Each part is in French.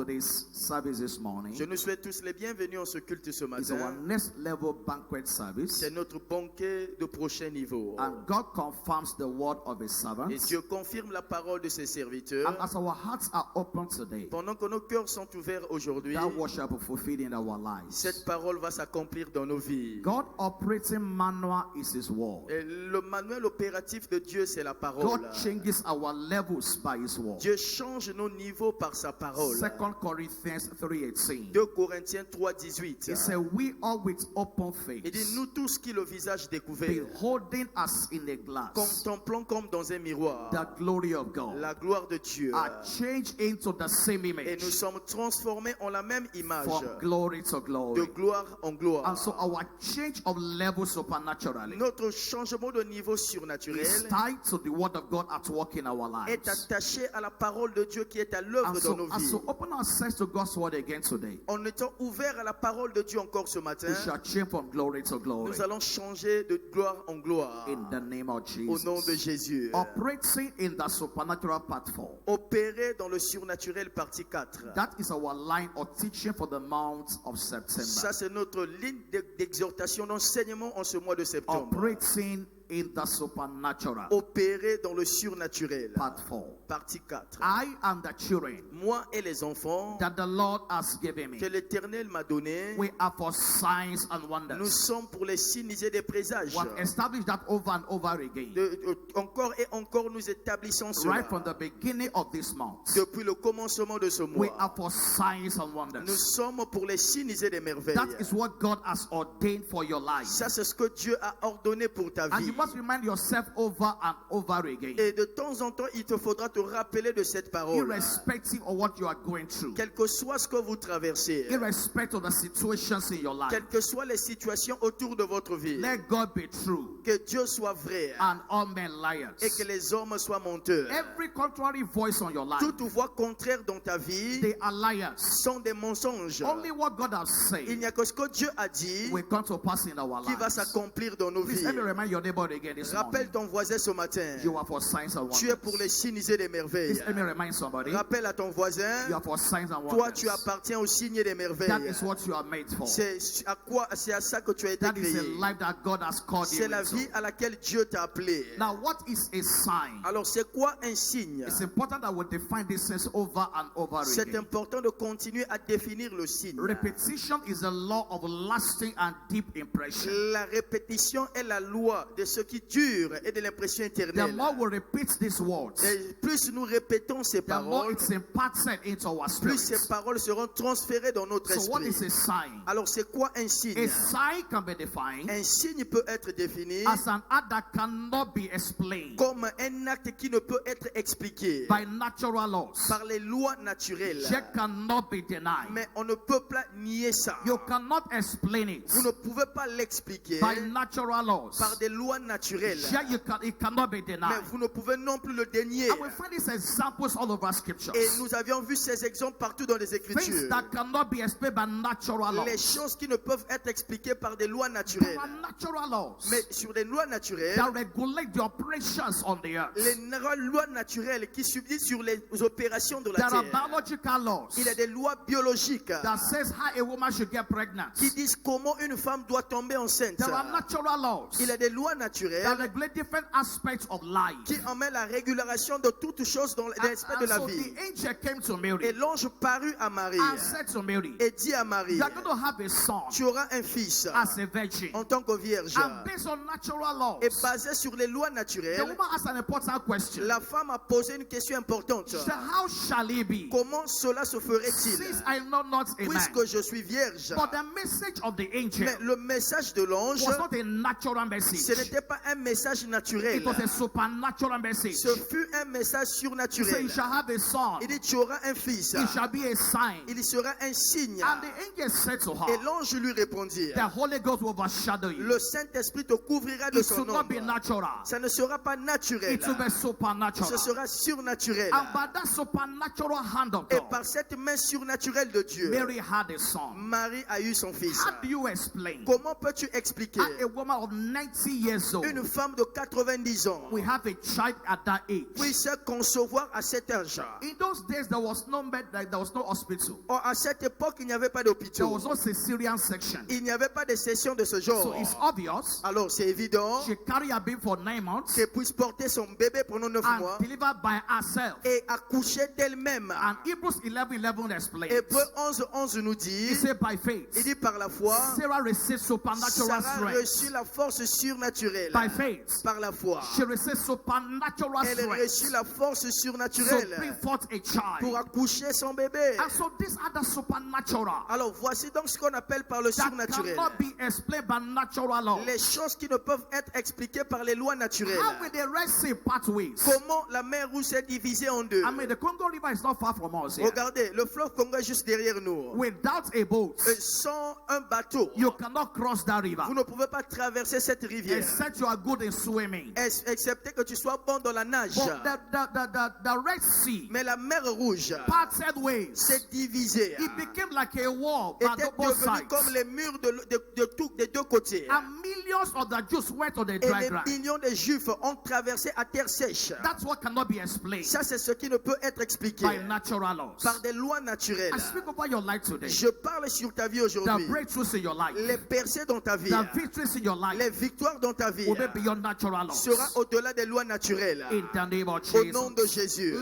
this service this morning. Je nous souhaite tous les bienvenus en ce culte ce It's our matin. next level banquet service. C'est notre banquet de prochain niveau. And God confirms the word of His Et servants. Dieu confirme la parole de ses serviteurs. And as our hearts are open today, Pendant que nos cœurs sont ouverts aujourd'hui, that word shall be fulfilled in our lives. cette parole va s'accomplir dans nos vies. God operating manual is His word. Et le manuel opératif de Dieu, c'est la parole. God changes our levels by His word. Dieu change nos niveaux par sa parole. 2 Corinthians 3:18. 2 Corinthiens 3:18. It says, we all with open Il dit, face, nous tous qui le visage découvert, beholding as in a glass contemplant comme dans un miroir the glory of God, la gloire de Dieu. are changed into the same Et image nous sommes transformés en la même image, from glory to de glory. gloire en gloire. And so our change of level supernaturally Notre changement de niveau surnaturel is tied to the word of God at work in our est lives. attaché à la parole de Dieu qui est à l'œuvre And dans nos so, as vies. we open ourselves to God's word again today, En étant ouverts à la parole de Dieu encore ce matin, we shall change from glory to glory nous allons changer de gloire en gloire. in the name of Au nom de Jesus. Jésus. Operating in the supernatural platform. Opérer dans le surnaturel partie 4. That is our line of teaching for the month of Ça, September. c'est notre ligne d'exhortation, d'enseignement en ce mois de septembre. Operating in the supernatural Opérer dans le surnaturel. platform. Partie 4. I and the children Moi et les enfants that the Lord has given que me, l'Éternel m'a donnés, we are for signs and nous wonders. sommes pour les signes et des présages. We have established that over and over again. Encore et encore, nous établissons cela. Right from the beginning of this month, Depuis le commencement de ce we mois, are for signs and nous wonders. sommes pour les signes et des merveilles. That is what God has ordained for your life. Ça, c'est ce que Dieu a ordonné pour ta And vie. you must remind yourself over and over again, Et de temps en temps, il te faudra te rappeler de cette parole. irrespective of what you are going through, Quel que soit ce que vous traversez, irrespective of the situations in your life. quelles que soient les situations autour de votre vie, Let God be true que Dieu soit vrai and all men liars. et que les hommes soient menteurs. Every contrary voice on your life, Toute voix contraire dans ta vie they are liars. sont des mensonges. Only what God has Il said n'y a que ce que Dieu a dit will come to pass in our qui va lives. s'accomplir dans nos Please vies. let me remind your neighbor again this Rappelle morning. ton voisin ce matin. You are for signs and Tu es pour wonders. les signes et des merveilles. Please let me remind somebody. Rappelle à ton voisin, You are for signs and toi wonders. tu appartiens aux signes et des That merveilles. is what you are made for. C'est à ça que tu as été That is a créé. life that God has called C'est you la vie into. à laquelle Dieu t'a appelé. Now, what is a sign? Alors c'est quoi un signe? It's important that we define this sense over and over C'est again. important de continuer à définir le signe. Repetition is the law of lasting and deep impression. La répétition est la loi de ce qui dure et de l'impression The éternelle. more we repeat these words, Et plus nous répétons ces the more paroles, it's imparted into our plus spirit. ces paroles seront transférées dans notre So what esprit. is a sign? Alors c'est quoi un signe? A sign can be defined Un signe peut être défini as an act that cannot be explained comme un acte qui ne peut être expliqué by natural laws. par les lois naturelles. Yet cannot be denied. Mais on ne peut pas nier ça. You cannot explain it Vous ne pouvez pas l'expliquer by natural laws. par des lois naturelles. Yet it cannot be Mais denied. vous ne pouvez non plus le dénier. And we find these examples all over scriptures. Et nous avions vu ces exemples partout dans les Things Écritures. that cannot be explained by natural Les laws. choses qui ne peuvent être expliquées par des lois There naturelles. are natural laws Mais sur des lois naturelles, that regulate the operations on the earth. les lois naturelles qui subsistent sur les opérations de la There are terre. biological laws Il y a des lois biologiques that says how a woman should get pregnant. qui disent comment une femme doit tomber enceinte. There are natural laws Il y a des lois that naturelles regulate different aspects of life. qui emmènent la régulation de toutes choses dans l'aspect de la so vie. the angel came to Et Mary l'ange parut à Marie and said to Mary, et dit à Marie, you are going to have a son tu auras un fils as a virgin. en tant que vierge. And based on natural laws, Et basé sur les lois the naturelles, woman asked an important question. la femme a posé une question importante. She said, how shall it be, Comment cela se ferait-il since I know not a man? puisque je suis vierge? But the message of the angel Mais le message de l'ange, was not a natural ce message. n'était pas un message naturel. It was a supernatural message. Ce fut un message He said, surnaturel. you shall have a son. Il dit, tu auras un fils. It shall be a sign. Il y sera un signe. And the angel said to Et her, l'ange lui répondit, the Holy Ghost will overshadow you. le Saint-Esprit te couvrira de It son should not be ombre. natural. Ça ne sera pas naturel. It will be supernatural. Ce sera surnaturel. And by that supernatural hand of Et God, par cette main surnaturelle de Dieu, Mary had a son. Marie a eu son fils. How do you explain? Comment peux-tu expliquer A woman of 90 years old, une femme de 90 ans we have a child at that age. puisse concevoir à cet âge. In those days, there was no hospital. Or, à cette époque, il n'y avait pas There d'hôpitaux. was no cesarean section. Il n'y avait pas de session de ce genre. So it's obvious Alors, c'est évident she carried her baby for 9 months qu'elle puisse porter son bébé pendant 9 and mois delivered by herself. et accoucher d'elle-même. And Hebrews 11:11 explains. Hébreux 11:11 nous He dit, said by faith, il dit par la foi, Sarah received supernatural Sarah strength. reçut la force surnaturelle. By faith, Par la foi, she received supernatural elle reçut strength la force to bring surnaturelle forth a pour child. accoucher son bébé. And so these are the supernatural Alors voici donc ce qu'on appelle par le that surnaturel. cannot be explained by natural law. Les choses qui ne peuvent être expliquées par les lois naturelles. How will the Red Sea part ways? Comment la mer Rouge s'est divisée en deux. I mean, the Congo River is not far from us here. Regardez, le fleuve Congo est juste derrière nous. Without a boat, Et sans un bateau, you cannot cross that river vous ne pouvez pas traverser cette rivière. except you are good in swimming. Excepté que tu sois bon dans la nage. But the Red Sea Mais la mer Rouge parted ways. s'est divisée. It became like a wall by Était both devenue comme sides. les murs des deux côtés. And millions of the Jews went on the Et dry les ground. millions de Juifs ont traversé à terre sèche. That's what cannot be explained Ça, c'est ce qui ne peut être expliqué by natural laws. par des lois naturelles. I speak over your life today. Je parle sur ta vie The aujourd'hui. breakthroughs in your life, Les percées dans ta vie, the victories in your life les victoires dans ta vie will be beyond natural laws. sera au-delà des lois naturelles. In the name of Au nom de Jesus. Jésus.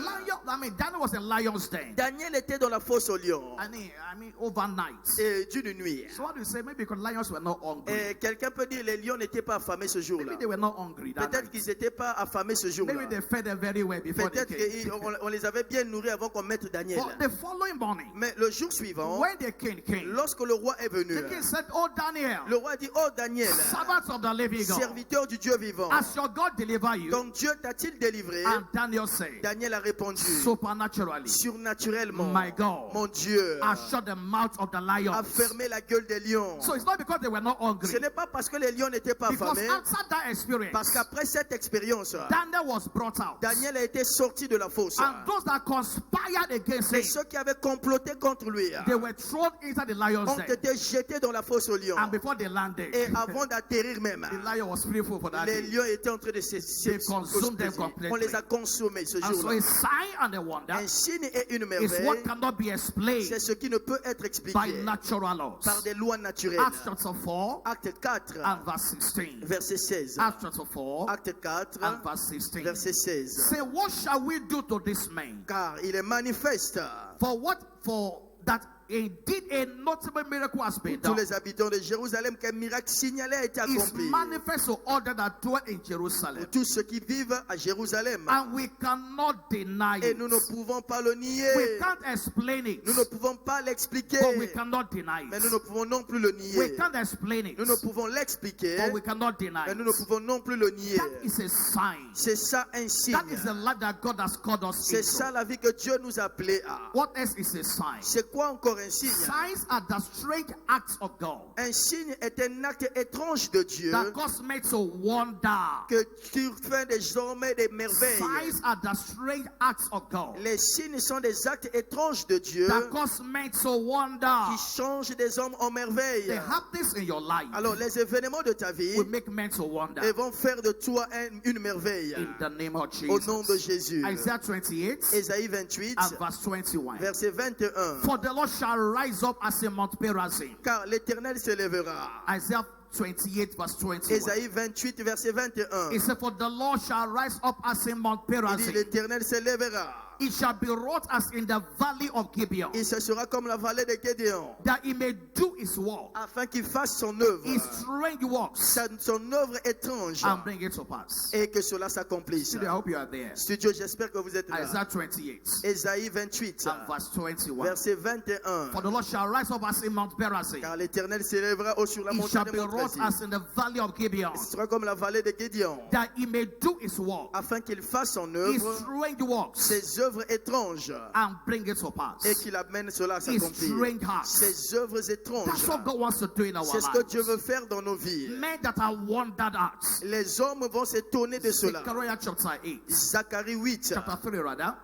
Daniel was in lion's den. Daniel était dans la fosse au lion I mean, overnight. et d'une nuit. So what do you say? Maybe because lions were not hungry. Et quelqu'un peut dire les lions n'étaient pas affamés ce jour-là. Maybe they were not hungry that Peut-être night. qu'ils n'étaient pas affamés ce jour-là. Maybe they fed them very well before they Peut-être came. qu'on les avait bien nourris avant qu'on mette Daniel. But the following morning, Mais le jour suivant, when the king came, lorsque le roi est venu, the king said, "Oh Daniel, le roi dit, oh Daniel, servant of the living God, serviteur du Dieu vivant, has your God delivered you?" donc Dieu t'a-t-il délivré? And Daniel said, Daniel a répondu, "Supernaturally, surnaturellement, my God, mon Dieu I shut the mouth of the a lions." fermé la gueule des lions. So it's not because they were not hungry. Ce n'est pas parce que les lions n'étaient pas Because affamés, after that experience, parce qu'après cette expérience, Daniel was brought out. Daniel a été sorti de la fosse. And those that conspired against Et him, ceux qui avaient comploté contre lui they were thrown into the lion's ont den. été jetés dans la fosse aux lions. And before they landed, Et avant d'atterrir même, the lion was fearful for that les day. lions étaient en train de They consumed them completely. On les a consommés ce And so jour-là. a sign and a wonder Un signe et une is merveille, what cannot be c'est explained ce qui ne peut être by expliqué natural laws. par des lois naturelles. Acts chapter 4 Acte 4, and verse 16. verset 16. Acts chapter 4 Acte 4, and verse 16. verset 16. Say, what shall we do to this man? Car il est manifeste. For that indeed a notable miracle has been Tous done. les habitants de Jérusalem qu'un miracle signalé a été Is accompli. manifest to all that dwell in Jerusalem. Pour tous ceux qui vivent à Jérusalem. And we cannot deny Et it. nous ne pouvons pas le We nier. can't explain it, Nous ne pouvons pas l'expliquer. but we cannot deny Mais it. nous ne pouvons non plus le We nier. can't explain it, Nous ne pouvons l'expliquer. but we cannot deny Mais it. nous ne pouvons non plus le nier. That is a sign. C'est ça un signe. That is the life that God has called us C'est ça into. la vie que Dieu nous a appelés à. What else is a sign? C'est quoi encore un signe? Signs are the strange acts of God Un signe est un acte étrange de Dieu that God makes to wonder. que tu fais désormais des merveilles. Signs are the strange acts of God Les signes sont des actes étranges de Dieu that God makes to wonder. qui changent des hommes en merveille. They have this in your life. Alors les événements de ta vie Will make men to wonder. ils vont faire de toi une merveille. In the name of Au nom de Jesus. Jésus. Isaiah 28 Ésaïe 28, and verse 21. verset 21. For the Lord shall rise up as a Mount Perazim. Car l'Éternel s'élèvera. Isaiah 28 verse 21. Ésaïe 28, verset 21. It said, for the Lord shall rise up as a Mount Il dit Perazim. l'Éternel s'élèvera. It shall be wrought as in the valley of Gibeon, Et ce sera comme la vallée de Gédéon. that he may do his work, Afin qu'il fasse son œuvre. his strange works, Son œuvre étrange. and bring it to pass. Et que cela s'accomplisse. Studio, I hope you are there. Studio, j'espère que vous êtes là. Isaiah 28 Ésaïe 28, and verse 21. verset 21. For the Lord shall rise up as in Mount Perazim. Car l'Éternel s'élèvera sur la It shall montagne be de wrought Montrezim. as in the valley of Gibeon, Ce sera comme la vallée de Gédéon. that he may do his work, Afin qu'il fasse son his œuvre, strange works, ses œuvres étranges and bring it to pass. et qu'il amène cela à His s'accomplir. strange hearts. Ces œuvres étranges, That's what God wants to do in our c'est ce que Dieu lives. veut faire dans nos vies. Men that are wondered at. Les hommes vont s'étonner de cela. Zechariah chapter 8. Zacharie 8, Chapter 3 rather.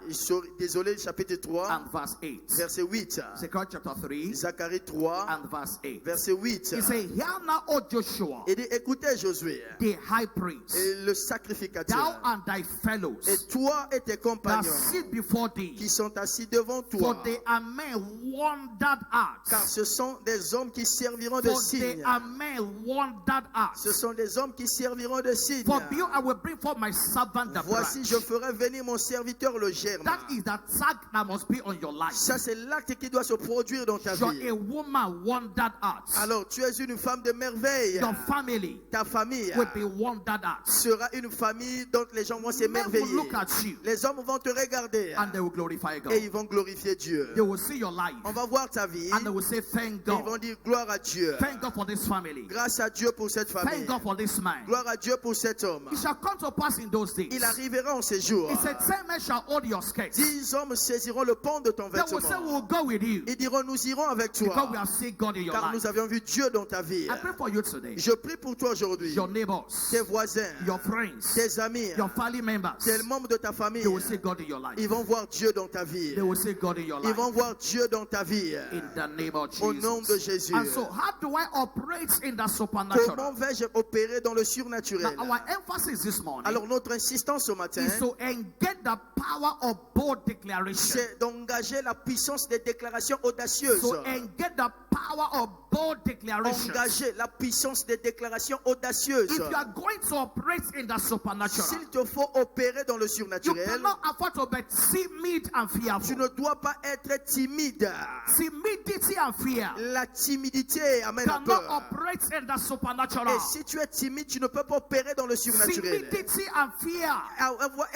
désolé, chapitre 3, And verse 8. verset 8. Zechariah chapter 3 Zacharie 3, and verse 8. verset 8. He said, Hear now, O Joshua, Il dit, écoutez Josué, the high priest, et le sacrificateur, thou and thy fellows et toi et tes that compagnons sit before thee, qui sont assis devant for toi, they are men wondered car at. ce sont des hommes qui serviront de For they signes. are men wondered at. Ce sont des hommes qui serviront de signes. For you I will bring forth my servant the Voici, branch. je ferai venir mon serviteur le germe. That is the tag that must be on your life. Ça, c'est l'acte qui doit se produire dans ta You're vie. a woman wondered at. Alors, tu es une femme de merveille. Your family Ta famille will be wondered at. sera une famille dont les gens vont Men will s'émerveiller. look at you Les hommes vont te regarder and they will glorify God. et ils vont glorifier Dieu. They will see your life On va voir ta vie and they will say, Thank et ils vont God. dire gloire à Dieu. Thank God for this family. Grâce à Dieu pour cette famille. Thank God for this man. Gloire à Dieu pour cet homme. It shall come to pass in those days. Il arrivera en ces jours. He said, 10 men shall hold your skirts. 10 hommes saisiront le pont de ton They will say, vêtement. We'll go with you. Ils diront, nous irons avec Because we toi. have seen God in your Car life. nous avions vu Dieu dans ta vie. I pray for you today. Je prie pour toi aujourd'hui. Your neighbors, Tes voisins, your friends, tes amis, your family members, tes membres de ta famille. they will see God in your life. Ils vont voir Dieu dans ta vie. They will see God in your Ils life. vont voir Dieu dans ta vie. In the name of Au nom de Jesus. Jésus. And so, how do I operate in the Comment supernatural? vais-je opérer dans le Now, surnaturel? our emphasis this morning Alors notre insistance ce matin, is to engage the power of bold declaration. c'est d'engager la puissance des déclarations audacieuses. So engage the power of bold declaration. Engager la puissance des déclarations audacieuses. If you are going to operate in the supernatural, S'il te faut opérer dans le you surnaturel, cannot afford to be timid and tu fearful. ne dois pas être timide. Timidity and fear La timidité amène la cannot peur. operate in the Et supernatural. si tu es timide, tu ne peux pas opérer dans le surnaturel. Timidity and fear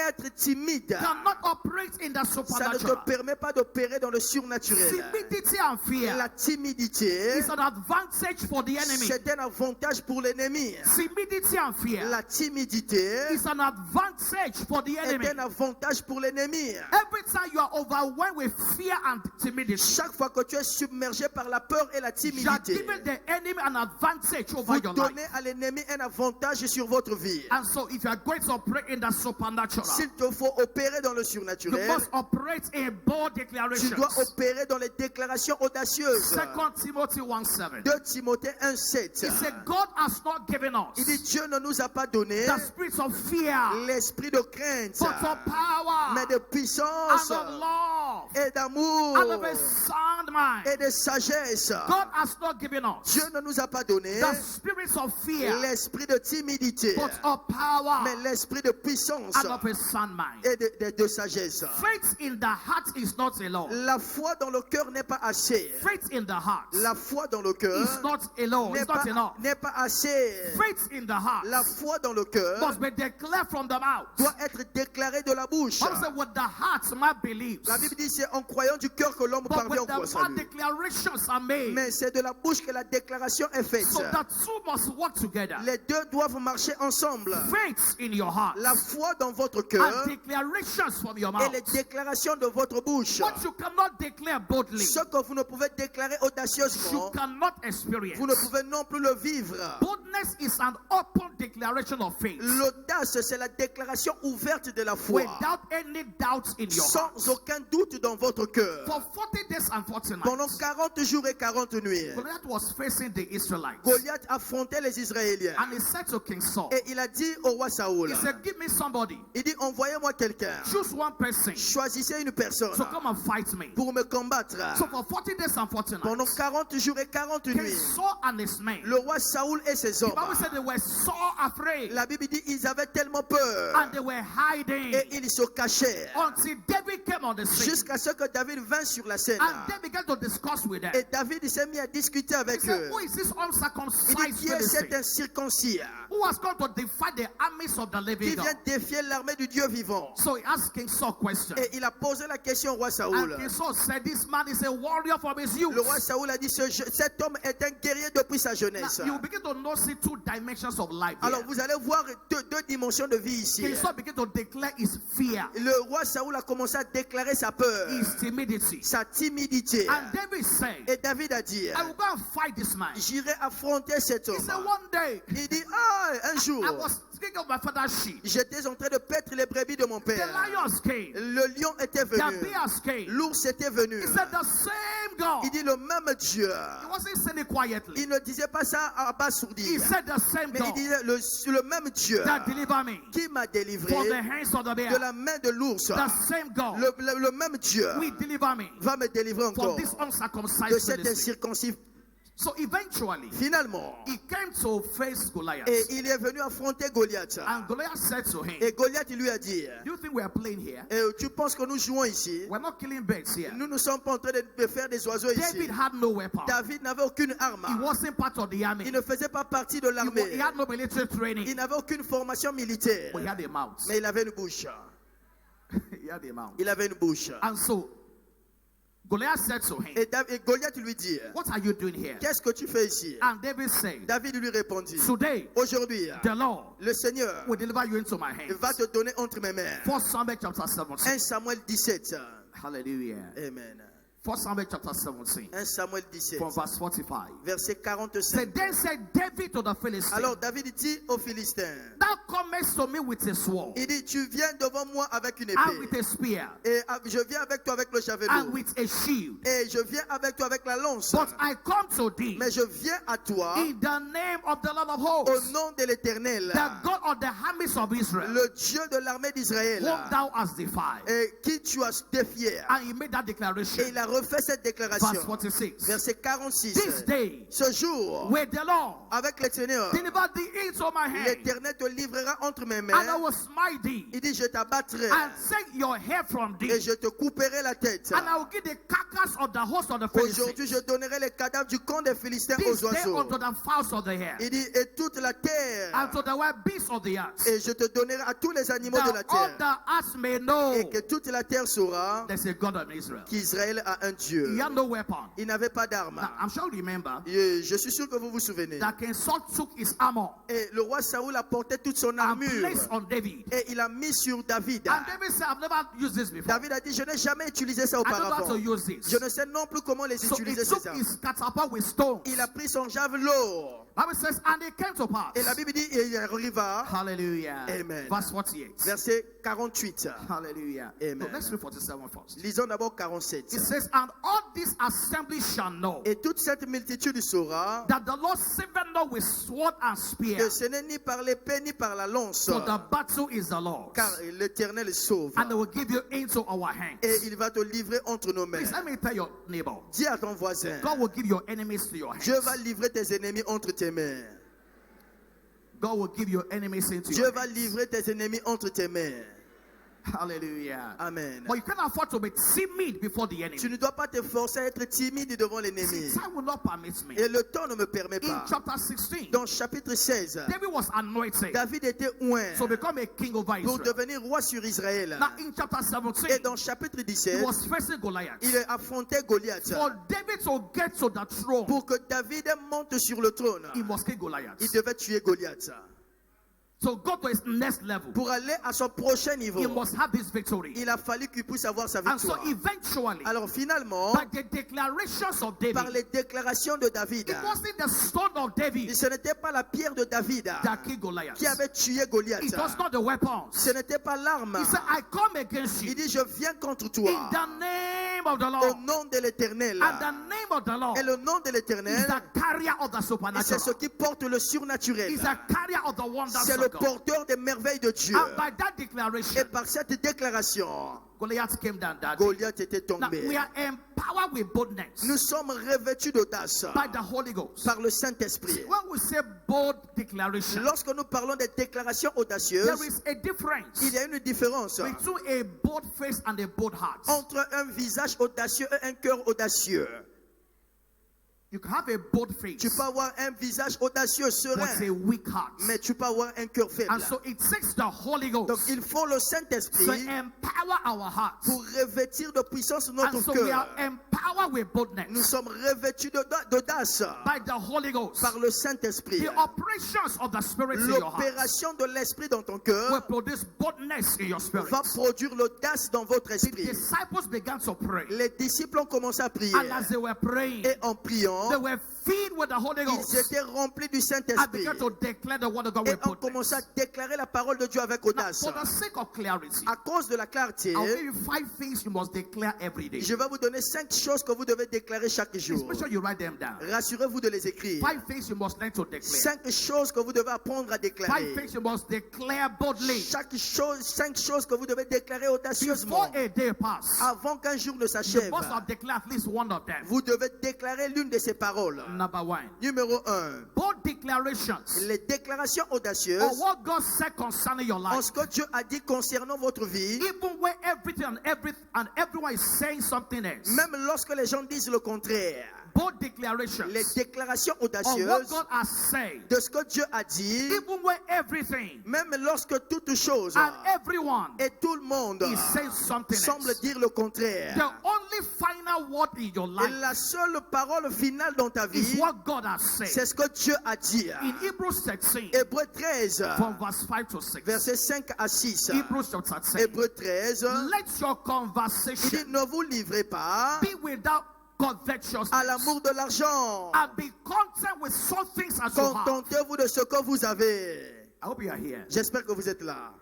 Être timide, cannot operate in the ça ne te supernatural. permet pas d'opérer dans le surnaturel. Timidity and fear La timidité, is an advantage for the enemy. c'est un avantage pour l'ennemi. Timidity and fear La timidité is an advantage for the enemy. est un avantage pour l'ennemi. Every time you are overwhelmed with fear and timidity, Chaque fois que tu es submergé par la peur et la you are timidité, giving the enemy an advantage over vous your donnez life. à l'ennemi un avantage sur votre vie. And so, if you are going to operate in the supernatural, S'il te faut opérer dans le you surnaturel, must operate in bold tu declarations. dois opérer dans les déclarations audacieuses. 2 Timothy 1:7. 2 Timothée 1,7. He said, God has not given us Il dit Dieu ne nous a pas donné the spirit of fear, l'esprit de crainte, but of power mais de and puissance of love et d'amour and of a sound mind. et de sagesse. God has not given us Dieu ne nous a pas donné the spirit of fear, l'esprit de timidité, but of power mais l'esprit de puissance and of a sound mind. et de sagesse. Faith in the heart is not alone. La foi dans le cœur n'est pas assez. Faith in the heart La foi dans le cœur is not alone. n'est It's not enough. pas assez. Faith in the heart La foi dans le cœur must be declared from the mouth. doit être déclarée de la bouche. Bible said, with the heart man believes, La Bible dit c'est en croyant du cœur que l'homme but parvient with au the croissant. mouth declarations are made. Mais c'est de la bouche que la déclaration est faite. So the two must work together. Les deux doivent marcher ensemble. Faith in your heart La foi dans votre cœur and declarations from your et mouth. les déclarations de votre bouche. What you cannot declare boldly, Ce que vous ne pouvez déclarer you audacieusement, cannot experience. vous ne pouvez non plus le vivre. Boldness is an open declaration of faith L'audace, c'est la déclaration ouverte de la foi, without any doubt in your heart. sans aucun doute dans votre cœur. For 40 days and 40 Pendant nights, 40 jours et 40 nuits, Goliath was facing the Israelites. Goliath affrontait les Israéliens. And he said to King Saul, Et il a dit au roi Saoul, he said, give me somebody. il dit, envoyez-moi quelqu'un. Choose one person Choisissez une personne to come and fight me. pour me combattre. So for 40 days and 40 Pendant nights, 40 jours et 40 King nuits, Saul and his men, le roi Saoul et ses the hommes, Bible said they were so afraid la Bible dit, ils avaient tellement peur and they were hiding et ils se cachaient until David came on the scene. jusqu'à ce que David vint sur la scène. And they began to discuss with them. Et David s'est mis à discuter He avec said, eux. who is this Il uncircumcised dit, qui est cet Philistine incirconcis who has come to defy the armies of the living qui God? vient défier l'armée du Dieu vivant? So he asked King Saul a question. Et il a posé la question au roi And Saoul. King Saul said, this man is a warrior from his youth. Le roi Saoul a dit, cet homme est un guerrier depuis sa Now, jeunesse. you begin to see two dimensions of life here. Alors vous allez voir deux dimensions de vie ici. King Saul began to declare his fear. Le roi Saoul a commencé à déclarer sa peur, his timidity. sa timidité. And David said, Et David a dit, I will go and fight this man. j'irai affronter cet He said, homme. one day, Il dit, un jour, I was thinking of my father's sheep. j'étais en train de paître les brebis de mon The père. lions came. Le lion était The venu. bears came. L'ours était venu. He said, the same God. Il dit le même Dieu. He wasn't saying it quietly. Il ne disait pas ça à bas He sourdir. said, the same Mais il God disait le même Dieu that delivered me qui m'a délivré from the hands of the de bear. la main de l'ours. The same God Le même Dieu will deliver me va me délivrer from encore this de uncircumcised cet Philistine. incirconcis. So eventually, Finalement, he came to face Goliath. et il est venu affronter Goliath. And Goliath said to him, Et Goliath lui a dit, do you think we are playing here? tu penses que nous jouons ici? We're not killing birds here. Nous ne sommes pas en train de faire des oiseaux David ici. had no weapon. David n'avait aucune arme. He wasn't part of the army. Il ne faisait pas partie de He l'armée. had no military training. Il n'avait aucune formation militaire. But he had a mouth. Mais il avait une bouche. He had a mouth. Il avait une bouche. And so Goliath said to him, Et Goliath lui dit, what are you doing here? qu'est-ce que tu fais ici? And David said, David lui répondit, today aujourd'hui, the Lord le Seigneur will deliver you into my hands. va te donner entre mes mains. 1 Samuel chapter 17. 1 Samuel 17. Hallelujah. Amen. 1 Samuel chapter 17. 1 Samuel 17. From verse 45. Verset So 45. then said David to the Philistine, Alors David dit aux Philistins, thou comest to me with a sword il dit, tu viens devant moi avec une and with épée. a spear Et je viens avec toi avec le and javelot. with a shield. Et je viens avec toi avec la lance. But I come to thee Mais je viens à toi in the name of the Lord of au hosts, nom de l'Éternel, the God of the armies of Israel, le Dieu de l'armée d'Israël, whom thou hast defied. et qui tu as défié. And he made that Et declaration. il a refait cette déclaration. Verse 46. Verset 46. This day Ce jour, will the Lord avec le Seigneur, deliver thee into my hand, l'Éternel te livrera entre mes and I mains. will smite thee Il dit, je t'abattrai and take your hair from et thee, je te couperai la tête. and I will give the carcass of the host of the Philistines Aujourd'hui, je donnerai les cadavres du camp des Philistins this aux day oiseaux. unto the fowls of the air, Il dit, et toute la and terre, to the wild beasts of the earth, et je te donnerai à tous les animaux de la that all terre. the earth may know Et que toute la terre saura there's a God in Israel. qu'Israël a un Dieu. He had no weapon. Il n'avait pas d'armes. Now, I'm sure you remember Et je suis sûr que vous vous souvenez. that King Saul took his armor Et le roi Saoul a porté toute son and armure placed on David. et il a mis sur David. And David said, I've never used this before. David a dit, je n'ai jamais utilisé ça I don't know how auparavant. to use this. Je ne sais non plus comment les So he utiliser took ces armes. his catapult with stones. Il a pris son javelot. Bible says, and it came to pass. Et la Bible dit, et il arriva, Hallelujah. Amen. Verse 48. verset 48. Hallelujah. Amen. No, let's read 47 first. Lisons d'abord 47. It says, and all this assembly shall know Et toute cette multitude saura that the Lord saveth not with sword and spear, que ce n'est ni par l'épée ni par la lance, for the battle is the Lord's, car l'Éternel sauve. and they will give you into our hands. Et il va te livrer entre nos mains. Please let me tell your neighbor, Dis à ton voisin, God will give your enemies to your hands. Dieu va livrer tes ennemis entre tes mains. God will give your enemies into Dieu your va hands. livrer tes ennemis entre tes mains. Hallelujah. Amen. But you can't afford to be timid before the enemy. Tu ne dois pas te forcer à être timide devant See, l'ennemi. time will not permit me. Et le temps ne me permet In pas. chapter 16, Dans chapitre 16, David was anointed David était oint to become a king over pour Israel. devenir roi sur Israël. Now in chapter Et 17, dans chapitre he 17, was facing Goliath. il affrontait Goliath. For David to get to the throne, Pour que David monte sur le trône, he must kill Goliath. il devait tuer Goliath. So go to his next level. Pour aller à son prochain niveau, He must have this victory. il a fallu qu'il puisse avoir sa And so victoire. eventually, Alors finalement, by the declarations of David, par les déclarations de David, it wasn't the stone of David ce n'était pas la pierre de David that killed Goliath. qui avait tué Goliath. It was not the weapons. Ce n'était pas l'arme. He said, I come against you Il dit, je viens contre in toi the name of the au Lord. nom de l'Éternel. And the name of the Lord Et le nom de is l'Éternel, the carrier of the c'est ce supernatural. qui porte le surnaturel. Is the carrier of the wonders C'est of le God. porteur des merveilles de Dieu. And by that Et declaration, par cette déclaration, Goliath came down that day. Goliath était Now we tombé. are empowered with boldness Nous sommes revêtus d'audace by the Holy Ghost. par le Saint-Esprit. When we say bold declaration, Lorsque nous parlons des déclarations there audacieuses, is a difference il y a une différence between a bold face and a bold heart. entre un visage audacieux et un cœur audacieux. You can have a bold face, Tu peux avoir un visage audacieux, but serein, a weak heart. mais tu peux avoir un cœur faible. And so it takes the Holy Donc Ghost il faut le to Saint-Esprit empower our hearts. pour revêtir de puissance And notre so we are cœur. empowered with Nous boldness sommes revêtus d'audace by the Holy Ghost. par le Saint-Esprit. The operations of the Spirit in your heart L'opération de l'Esprit dans ton will cœur produce boldness in your spirit. va produire l'audace dans votre The esprit. disciples began to pray. Les disciples ont commencé à prier. And as they were praying, Et en priant, they were filled with the Holy ils Ghost étaient remplis du and Saint-Esprit. began to declare the word of God Et with ont boldness. commencé à déclarer la parole de Dieu avec Now, audace. for the sake of clarity, À cause de la clarté, I'll give you 5 things you must declare every day. je vais vous donner 5 choses que vous devez déclarer chaque Please jour. make sure you write them down. Rassurez-vous de les écrire. 5 things you must learn to declare. 5 choses que vous devez apprendre à 5 déclarer. things you must declare boldly. Chaque chose, 5 choses que vous devez déclarer Before audacieusement. a day pass, Avant qu'un jour ne you s'achève, must have declared at least one of them. vous devez déclarer l'une de ces paroles. Number 1, Numéro 1. bold declarations Les déclarations audacieuses of what God said concerning your en life. ce que Dieu a dit concernant votre vie, Even when everything and everyone is saying something else. même lorsque les gens disent le contraire. Bold declarations Les déclarations of what audacieuses God has said. de ce que Dieu a dit, Even when everything même lorsque toute chose and everyone et tout le monde is saying something semble else. dire le contraire. The only final word in your Et life la seule parole finale dans ta is vie, what God has c'est said. ce que Dieu a dit. In Hebrews 16, Hébreux 13, from verse 5 to 6. versets 5 à 6. Hebrews chapter 10. Hébreux 13, Let your il dit, conversation ne vous livrez pas be without covetousness, à l'amour de l'argent. and be content with some things as you have. Contentez-vous de ce que vous avez. I hope you are here. J'espère que vous êtes là.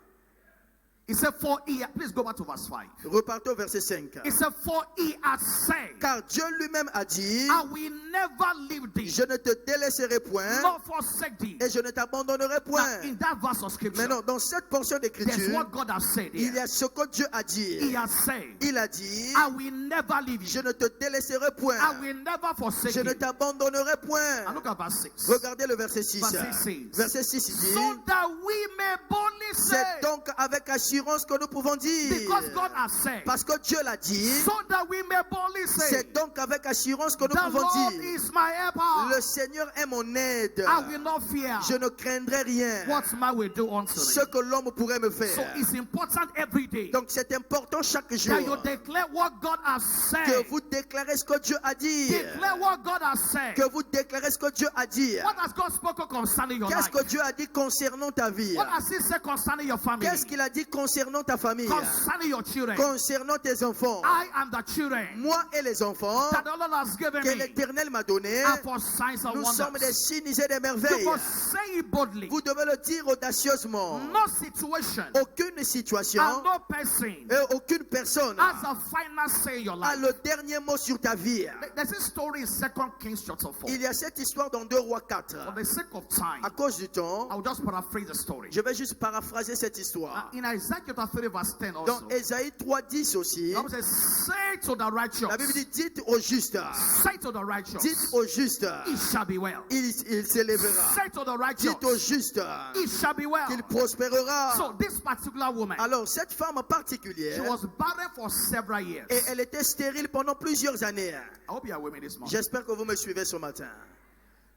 He said, for he, please go back to verse 5. Repartez au verset 5. He said, for he has said, Car Dieu lui-même a dit, I will never leave thee, je ne te délaisserai point nor forsake thee. et je ne t'abandonnerai Now, point. in that verse of scripture, Maintenant, dans cette portion there's d'écriture, what God has said il y here. a ce que Dieu a He dit. has said, Il a dit, I will never leave je you. ne te délaisserai point. I will never forsake Je ne you. t'abandonnerai And point. look at verse 6. Regardez le verset 6. Verset 6. Verset 6 il dit, So that we may boldly say, c'est donc avec assurance que nous pouvons dire, because God has said, parce que Dieu l'a dit, so that we may boldly say, c'est donc avec assurance que nous the pouvons Lord dire, is my helper. le Seigneur est mon aide. I will not fear Je ne craindrai rien. what man will do unto Ce me. que l'homme pourrait me So faire. it's important every day Donc c'est important chaque jour that you declare what God has said. que vous déclarez ce que Dieu a dit. Declare what God has said. Que vous déclarez ce que Dieu a dit. What has God spoken concerning your Qu'est-ce life? que Dieu a dit concernant ta vie? What has He said concerning your family? Qu'est-ce qu'il a dit concernant ta famille? Concerning your children? Concernant tes enfants? I am the children Moi et les enfants that the Lord has given que me l'Éternel m'a donné, are for signs and nous sommes des wonders. signes et des You merveilles. must say it boldly. Vous devez le dire audacieusement. No situation Aucune situation and no person et aucune personne has a final say in your a life. le dernier mot sur ta vie. There's a story in 2 Kings chapter 4. Il y a cette histoire dans 2 Rois 4. For the sake of time, À cause du temps, I'll just paraphrase the story. je vais juste paraphraser cette histoire. In Isaiah chapter 3 verse 10 also, Dans Ésaïe 3:10 aussi, the Bible says, say to the righteous, la Bible dit, dites au juste, say to the righteous, dites au juste, it shall be well. il s'élèvera. Say to the righteous, Dites au juste it shall be well. qu'il prospérera. So this particular woman, Alors cette femme she particulière, was barren for several years. et elle était stérile pendant plusieurs années. I hope you are with me this morning. J'espère que vous me suivez ce matin.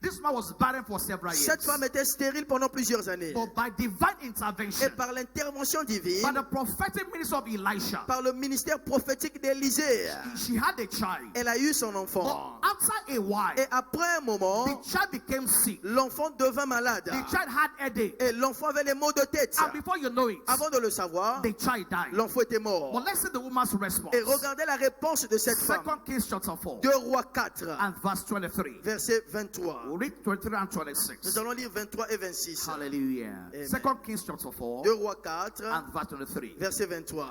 This man was barren for several years. Cette femme était stérile pendant plusieurs années. But by divine Et intervention, par l'intervention by divine, the prophetic ministry of Elisha, par le ministère prophétique d'Élisée, she had a child. elle a eu son But enfant. after a while, Et après un moment, the child became sick. l'enfant devint malade. The child had headache. Et l'enfant avait les maux de tête. And before you know it, Avant de le savoir, the child died. l'enfant était mort. But let's see the woman's response. Et regardez la réponse de cette femme. 2 Kings chapter 4 2 Rois 4, and verse 23. verset 23. We'll read 23 and 26. Nous allons lire 23 et 26. Hallelujah. Amen. 2 Kings chapter 4 2 Rois 4, and verse 23. verset 23.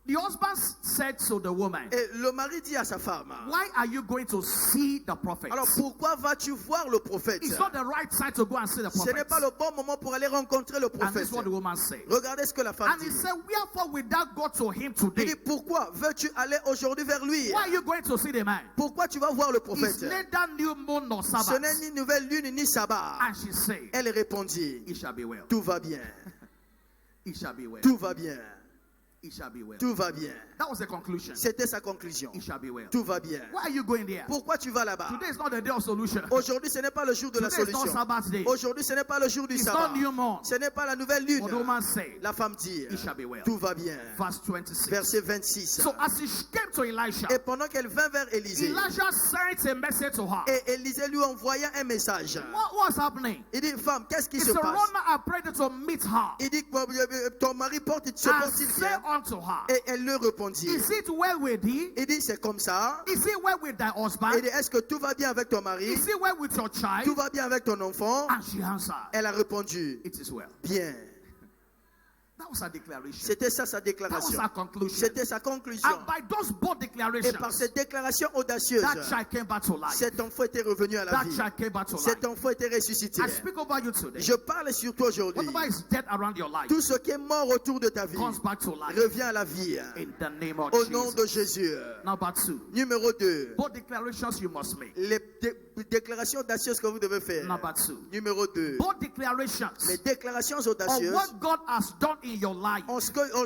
The husband said to the woman, Et le mari dit à sa femme, why are you going to see the prophet? alors pourquoi vas-tu voir le prophète? It's not the right time to go and see the Ce n'est prophet. pas le bon moment pour aller rencontrer le And this prophète. is what the woman said. Regardez ce que la femme And he dit. said, wherefore will thou go to him Il today? dit, pourquoi veux-tu aller aujourd'hui vers lui? Why are you going to see the man? Pourquoi tu vas voir le It's prophète? neither new moon nor Ce Sabbath. n'est ni nouvelle lune ni sabbat. And she said, Elle répondit, it shall be well. tout va bien, It shall be well. tout va bien. It shall be well. Tout va bien. That was the conclusion. C'était sa conclusion. It shall be well. Tout va bien. Why are you going there? Pourquoi tu vas là-bas? Today is not the day of solution. Aujourd'hui, ce n'est pas le jour de la Today is not solution. Sabbath day. Aujourd'hui, ce n'est pas le jour du It's sabbat. not new moon. Ce n'est pas la nouvelle lune. What the woman say? La femme dit, It shall be well. tout va bien. Verse 26. Verset 26. So as he came to Elisha, Et pendant qu'elle vint vers Élisée, Elijah sent a message to her. et Élisée lui envoya un message. What was happening? Il dit, femme, qu'est-ce qui He se said, passe? run now and pray to meet her Il dit, ton mari se and porte-il say bien? unto her, Et elle lui répondit. is it well with thee? Il dit, c'est comme ça. Is it well with thy Il husband? dit, est-ce que tout va bien avec ton mari? Is it well with your Tout child? va bien avec ton enfant? And she answered, Elle a répondu, it is well. bien. That was her declaration. C'était ça sa That was déclaration. her conclusion. C'était sa conclusion. And by those bold Et declarations, par cette déclaration audacieuse, that child came back to life. cet enfant était revenu à la That vie. child came back to life. Cet enfant était ressuscité. I speak over you today. Je parle sur toi aujourd'hui. Whatever is dead around your life Tout ce qui est mort autour de ta vie comes back to life revient à la vie. in the name of Au nom de Jesus. Jésus. Number 2, Numéro 2. bold declarations you must make. Les déclarations audacieuses que vous devez faire. Number 2, Numéro 2. bold declarations Les déclarations of audacieuses what God has done in your life.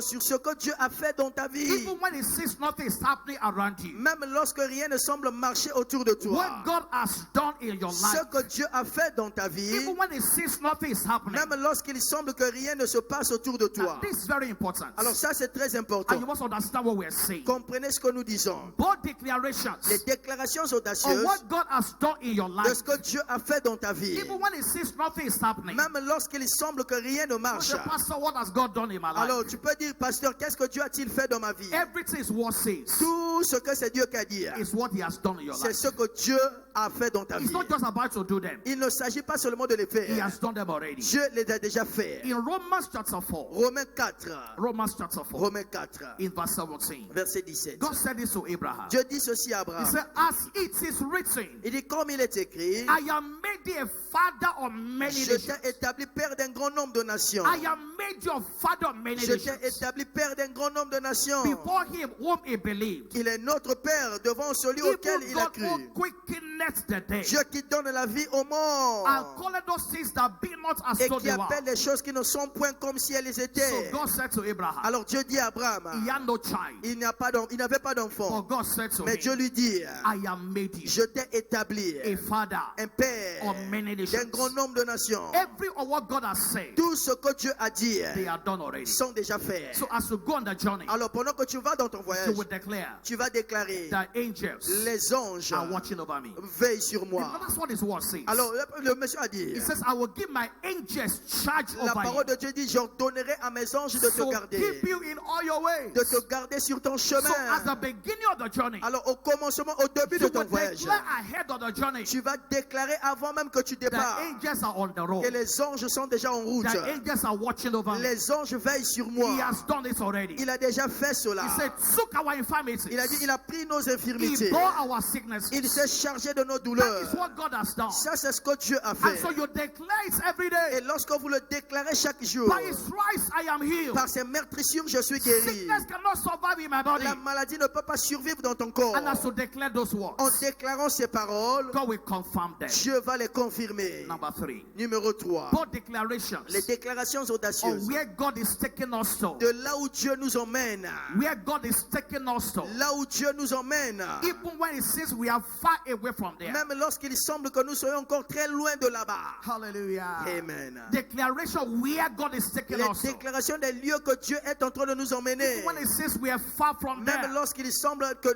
sur ce que Dieu a fait dans ta vie. Even when it seems nothing is happening around you. Même lorsque rien ne semble marcher autour de toi. What God has done in your Ce life. que Dieu a fait dans ta vie. Even when it seems nothing is happening. Même lorsqu'il semble que rien ne se passe autour de Now, toi. this is very important. Alors ça c'est très And important. you must understand what we are saying. Comprenez ce que nous disons. Bold declarations Les déclarations of audacieuses what God has done in your de life. ce que Dieu a fait dans ta vie. Even when it seems nothing is happening. Même lorsqu'il semble que rien ne You marche. say, Pastor, what has God done in my life? Alors tu peux dire, pasteur, qu'est-ce que Dieu a-t-il fait dans ma vie? Everything is what says. Tout ce que c'est Dieu qui a dit, Is what He has done in your c'est life. ce que Dieu a fait dans ta He's vie. not just about to do them. Il ne s'agit pas seulement de les He faire. has done them already. Dieu les a déjà fait. In Romans chapter 4, Romains 4. Romans chapter 4, Romains 4. in verse 17, Verset 17. God said this to Abraham. Dieu dit ceci à He Abraham. said, as it is written, Il dit, comme il est écrit, I am made thee a father of many je nations. t'ai établi père d'un grand nombre de nations. I am made you a father of many Je t'ai nations. établi père d'un grand nombre de nations. Before him whom he believed. Il est notre père devant celui auquel Even il a God cru. who quickeneth the dead. Dieu qui donne la vie aux And morts. calleth those things that be not as Et though qui they were. appelle les choses qui ne sont point comme si elles So étaient. God said to Abraham, Alors Dieu dit à Abraham, he had no child. il n'avait pas But d'enfant. God said to Mais Dieu him, lui dit, I am made you je t'ai établi a father un père of many d'un nations. grand nombre de nations. Every of what God has said, Tout ce que Dieu a dit they are done already. sont déjà faits. So as you go on the journey, Alors pendant que tu vas dans ton you voyage, will declare tu vas déclarer, that angels les anges are watching over me. veillent sur moi. Because that's what his word says. Alors le monsieur a dit, He says, I will give my angels charge la over parole you. de Dieu dit, j'ordonnerai à mes anges de te So garder. keep you in all your ways. De te garder sur ton So at the chemin. beginning of the journey, Alors au commencement, au début de you ton will voyage, declare ahead of the journey tu vas déclarer avant même que tu that départs angels are on the road. que les anges sont déjà en route. That angels are watching over me. Les anges veillent sur He moi. has done this already. Il a déjà fait cela. He said, took our infirmities. Il a dit, il a pris nos He infirmités. bore our sicknesses. Il s'est chargé de nos That douleurs. is what God has done. Ça, c'est ce que Dieu a And fait. so you declare it every Et day. lorsque vous le déclarez chaque jour, By his stripes I am healed. par ses meurtrissures, je suis guéri. Sickness cannot survive in my body. La maladie ne peut pas survivre dans ton corps. And as you declare those En words, déclarant ces paroles, God will confirm them. Dieu va les confirmer. Number 3. Numéro 3. Both declarations Les déclarations of audacieuses. where God is taking us to. De là où Dieu nous emmène. Where God is taking us to. Là où Dieu nous emmène. Even when it seems we are far away from there. Même lorsqu'il semble que nous soyons encore très loin de là-bas. Hallelujah. Amen. Declaration where God is taking Les us to. déclarations des lieux que Dieu est en train de nous emmener. Even when it seems we are far from Même there. lorsqu'il semble que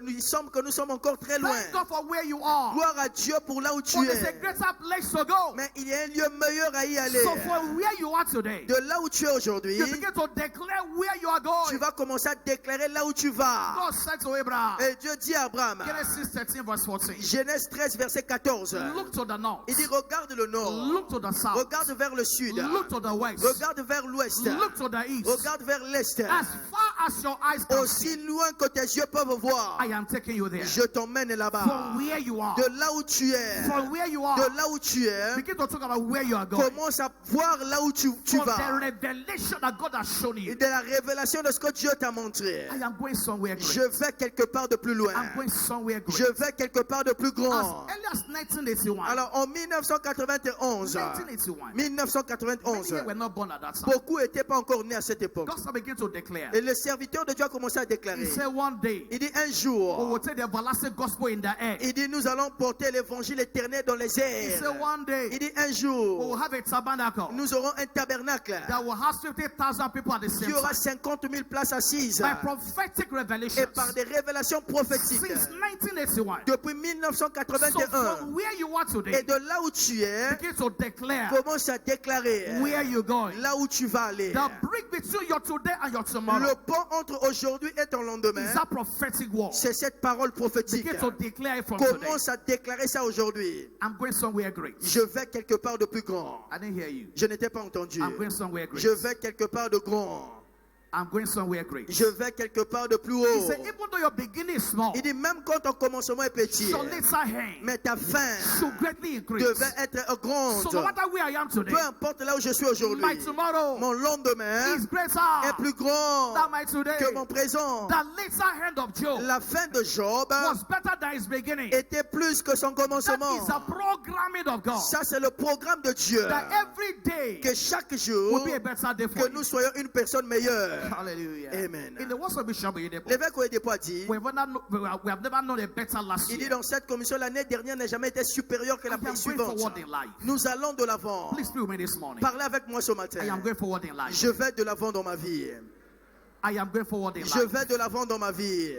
nous sommes encore très loin. Thank God for where you are. Gloire à Dieu pour là où tu For there's a es. greater place to go. Mais il y a un lieu meilleur à y aller. So from where you are today, De là où tu es aujourd'hui, you begin to declare where you are tu going. vas commencer à déclarer là où tu vas. God said to Abraham, Et Dieu dit à Abraham, Genesis 13 verse 14, Genèse 13, verset 14, look to the north, il dit, regarde le nord, look to the south, regarde vers le sud, look to the west, regarde vers l'ouest, look to the east. regarde vers l'est. As far as your eyes can Aussi see, loin que tes yeux peuvent voir, I am taking you there. je t'emmène là-bas. From where you are, De là où tu es, from where you are, de là où tu es, begin to talk about where you are going. commence à voir là où tu From vas. the revelation that God has shown Et you, de la révélation de ce que Dieu t'a montré. I am going somewhere great. Je vais quelque part de plus loin. I'm going somewhere great. Je vais quelque part de plus As grand. early as 1981, Alors en 1991, 1981, many 1991, here were not born at that time. beaucoup n'étaient pas encore nés à cette époque. God began to declare Et le serviteur de Dieu a commencé à He déclarer. said one day, Il dit un we jour, will take the everlasting gospel in the air. il dit nous allons porter l'évangile éternel dans les He said airs. one day, Il dit un we will jour, have a tabernacle nous aurons un tabernacle. that will have 50,000 people at the Il same y aura time. 50 000 places assises. By prophetic Et revelations. par des révélations prophétiques. Since 1981. Depuis So 1981. from where you are Et today, de là où tu es, begin to declare commence à déclarer where you're going. là où tu vas aller. The bridge between your today and your tomorrow Le pont entre aujourd'hui et ton lendemain, is that prophetic word. c'est cette parole prophétique. Begin to declare it from today. Commence à déclarer ça aujourd'hui. I'm going somewhere great. Je vais quelque part de plus grand. I didn't hear you. Je n'étais pas entendu. I'm going somewhere great. Je vais quelque part de grand. I'm going somewhere great. Je vais quelque part de plus He haut. said, even though your beginning is small, Il dit même quand ton commencement est petit, your later hand mais ta fin should greatly increase. devait être grande. So no matter where I am today, Peu importe là où je suis aujourd'hui, my tomorrow mon lendemain is est greater plus grand than my today. que mon présent. The later hand of Job La fin de Job was better than his beginning. était plus que son That commencement. is a programming of God. Ça, c'est le programme de Dieu. That every day Que chaque will jour, be a better day for que you. nous soyons une personne meilleure. Hallelujah. Amen. In the words of Bishop Oyedepo, L'évêque Oyedepo a dit, we have never known a better last il dit year. dans cette commission, l'année dernière n'a jamais été supérieure que I la am going suivante. forward in life. Nous allons de l'avant. Please speak with me this morning. Parlez avec moi ce I matin. am going forward in life. Je vais de l'avant dans ma vie. I am going forward in Je life. vais de l'avant dans ma vie.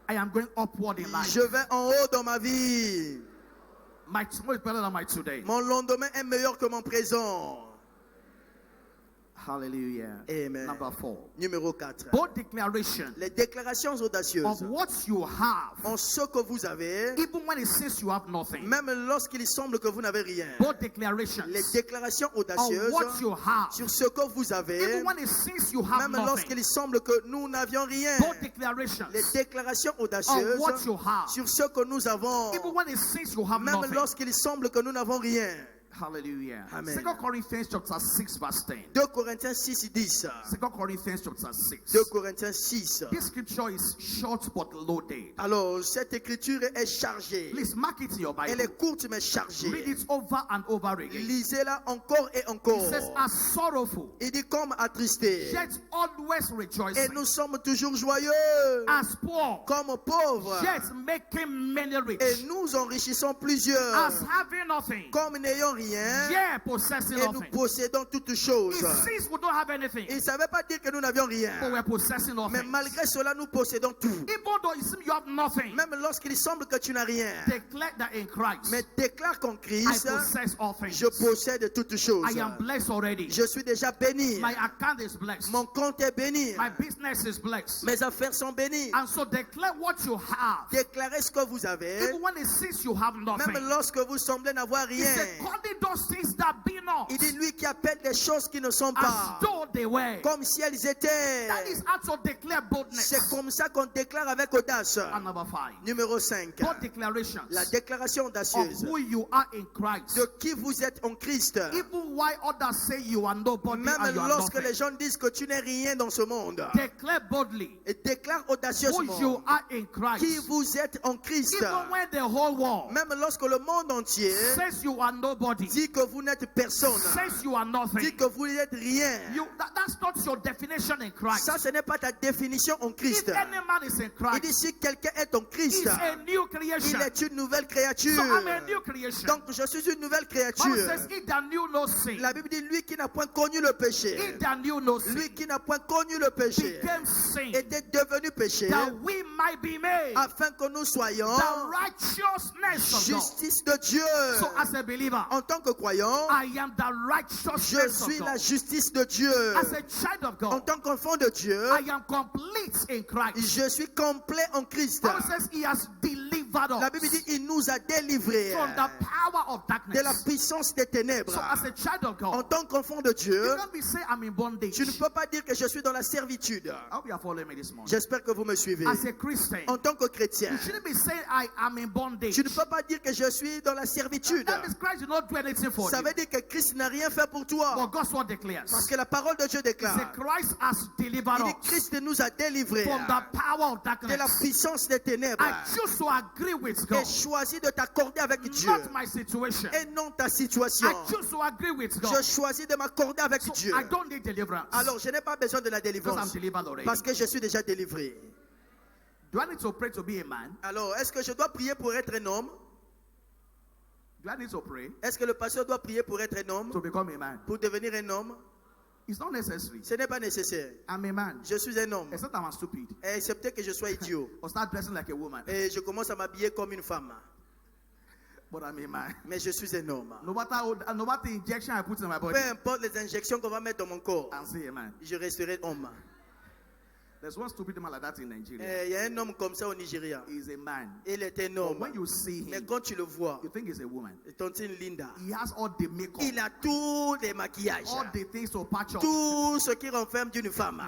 I am going upward in life. Je vais en haut dans ma vie. My tomorrow is better than my today. Mon lendemain est meilleur que mon présent. Hallelujah. Amen. Number 4. Numéro 4. Bold declaration Les déclarations of audacieuses what you have, en ce que vous avez, even when it seems you have nothing. même lorsqu'il semble que vous n'avez rien. Bold declarations Les déclarations of audacieuses what you have, sur ce que vous avez, even when it seems you have même nothing. lorsqu'il semble que nous n'avions rien. Bold declarations Les déclarations of audacieuses what you have, sur ce que nous avons, even when it seems you have même nothing. lorsqu'il semble que nous n'avons rien. Hallelujah. Amen. 2 Corinthians chapter 6 verse 10. 2 Corinthiens 6, 10. 2 Corinthians chapter 6. 2 Corinthiens 6. This scripture is short but loaded. Alors, cette écriture est chargée. Please mark it in your Elle Bible. est courte mais Read chargée. it over and over again. Lisez-la encore et It encore. says, as sorrowful, Il dit comme attristé. yet always Et rejoicing. nous sommes toujours joyeux. As poor, Comme pauvres. yet making many rich. Et nous enrichissons plusieurs. As having nothing, Comme n'ayant rien. yet possessing Et nous nothing. possédons toutes choses. It seems we don't have anything, Il ne savait pas dire que nous n'avions rien. but we're possessing Mais nothing. malgré cela, nous possédons tout. Even though it seems you have nothing, Même lorsqu'il semble que tu n'as rien. declare that in Christ, Mais déclare qu'en I Christ, possess all things. je possède toutes choses. I am blessed already. Je suis déjà béni. My account is blessed. Mon compte est béni. My business is blessed. Mes affaires sont bénies. And so declare what you have. Déclarez ce que vous avez. Even when it seems you have nothing. Même lorsque vous semblez n'avoir He rien. said, calling those things that be not Il dit lui qui appelle des choses qui ne sont as pas. though they were. Comme si elles étaient. That is how to declare boldness. C'est comme ça qu'on déclare avec audace. And number 5. Numéro 5. Bold declarations La déclaration of audacieuse who you are in Christ. de qui vous êtes en Christ. Even while others say you are nobody Même and you are lorsque nothing. les gens disent que tu n'es rien dans ce monde. Declare boldly Et déclare who you audacieusement are in qui Christ. vous êtes en Christ. Even when the whole world Même lorsque le monde entier says you are nobody, dit que vous n'êtes personne, says you are nothing. dit que vous n'êtes rien. That's not your definition in Christ. Ça, ce n'est pas ta définition en Christ. If any man is in Il dit Christ, si quelqu'un est en Christ, he's a new il creation. est une nouvelle créature. So I'm a new creation. Donc je suis une nouvelle Bible créature. says, he that knew no sin, La Bible dit lui qui n'a point connu le péché, he that knew no sin, lui qui n'a point connu le péché, became sin, était devenu péché that we might be made afin que nous soyons the righteousness of God. justice de Dieu. So as a believer, En tant que croyant, I am the je righteousness suis of la God. justice de Dieu. As a child of En God, tant qu'enfant de Dieu, I am complete in Christ. je suis complet en Christ. Bible says he has delivered La Bible us dit il nous a délivrés from the power of de la darkness. puissance des ténèbres. So as a child of En God, tant qu'enfant de Dieu, you can't be saying I'm in bondage. tu ne peux pas dire que je suis dans la servitude. I hope you are following me this morning. J'espère que vous me suivez. As a Christian, En tant que chrétien, you shouldn't be saying I am in bondage. tu ne peux pas dire que je suis dans la servitude. That means Christ did not do anything for Ça you. veut dire que Christ n'a rien fait pour toi. But God's word declares Parce que la parole de Dieu that déclare. Christ has delivered Il dit us Christ nous a délivrés from the power of de la darkness. puissance des ténèbres. I choose to agree agree with God. et choisis de t'accorder avec Dieu Not my situation. et non ta situation. I choose to agree with God. Je choisis de m'accorder avec So Dieu. I don't need deliverance. Alors je n'ai pas besoin de la Because I'm délivrance delivered already. parce que je suis déjà délivré. Do I need to pray to be a man? Alors est-ce que je dois prier pour être un homme? Do I need to pray Est-ce que le pasteur doit prier pour être un homme? to become a man? Pour devenir un homme? It's not necessary. Ce n'est pas nécessaire. I'm a man. Je suis un homme. Except I'm stupid. Excepté que je sois idiot. Or start dressing like a woman. Et je commence à m'habiller comme une femme. But I'm a man. Mais je suis un homme. No matter the injection I put in my body, Peu importe les injections qu'on va mettre dans mon corps, I'm still a man. je resterai homme. There's one stupid man like that in Nigeria. Il y a un homme comme ça au Nigeria. He's a man. Il est un But homme. when you see Mais him, quand tu le vois, you think he's a woman. tontine Linda, He has all the makeup, il a tous les maquillages. all the things to patch up. Tout ce qui renferme d'une femme.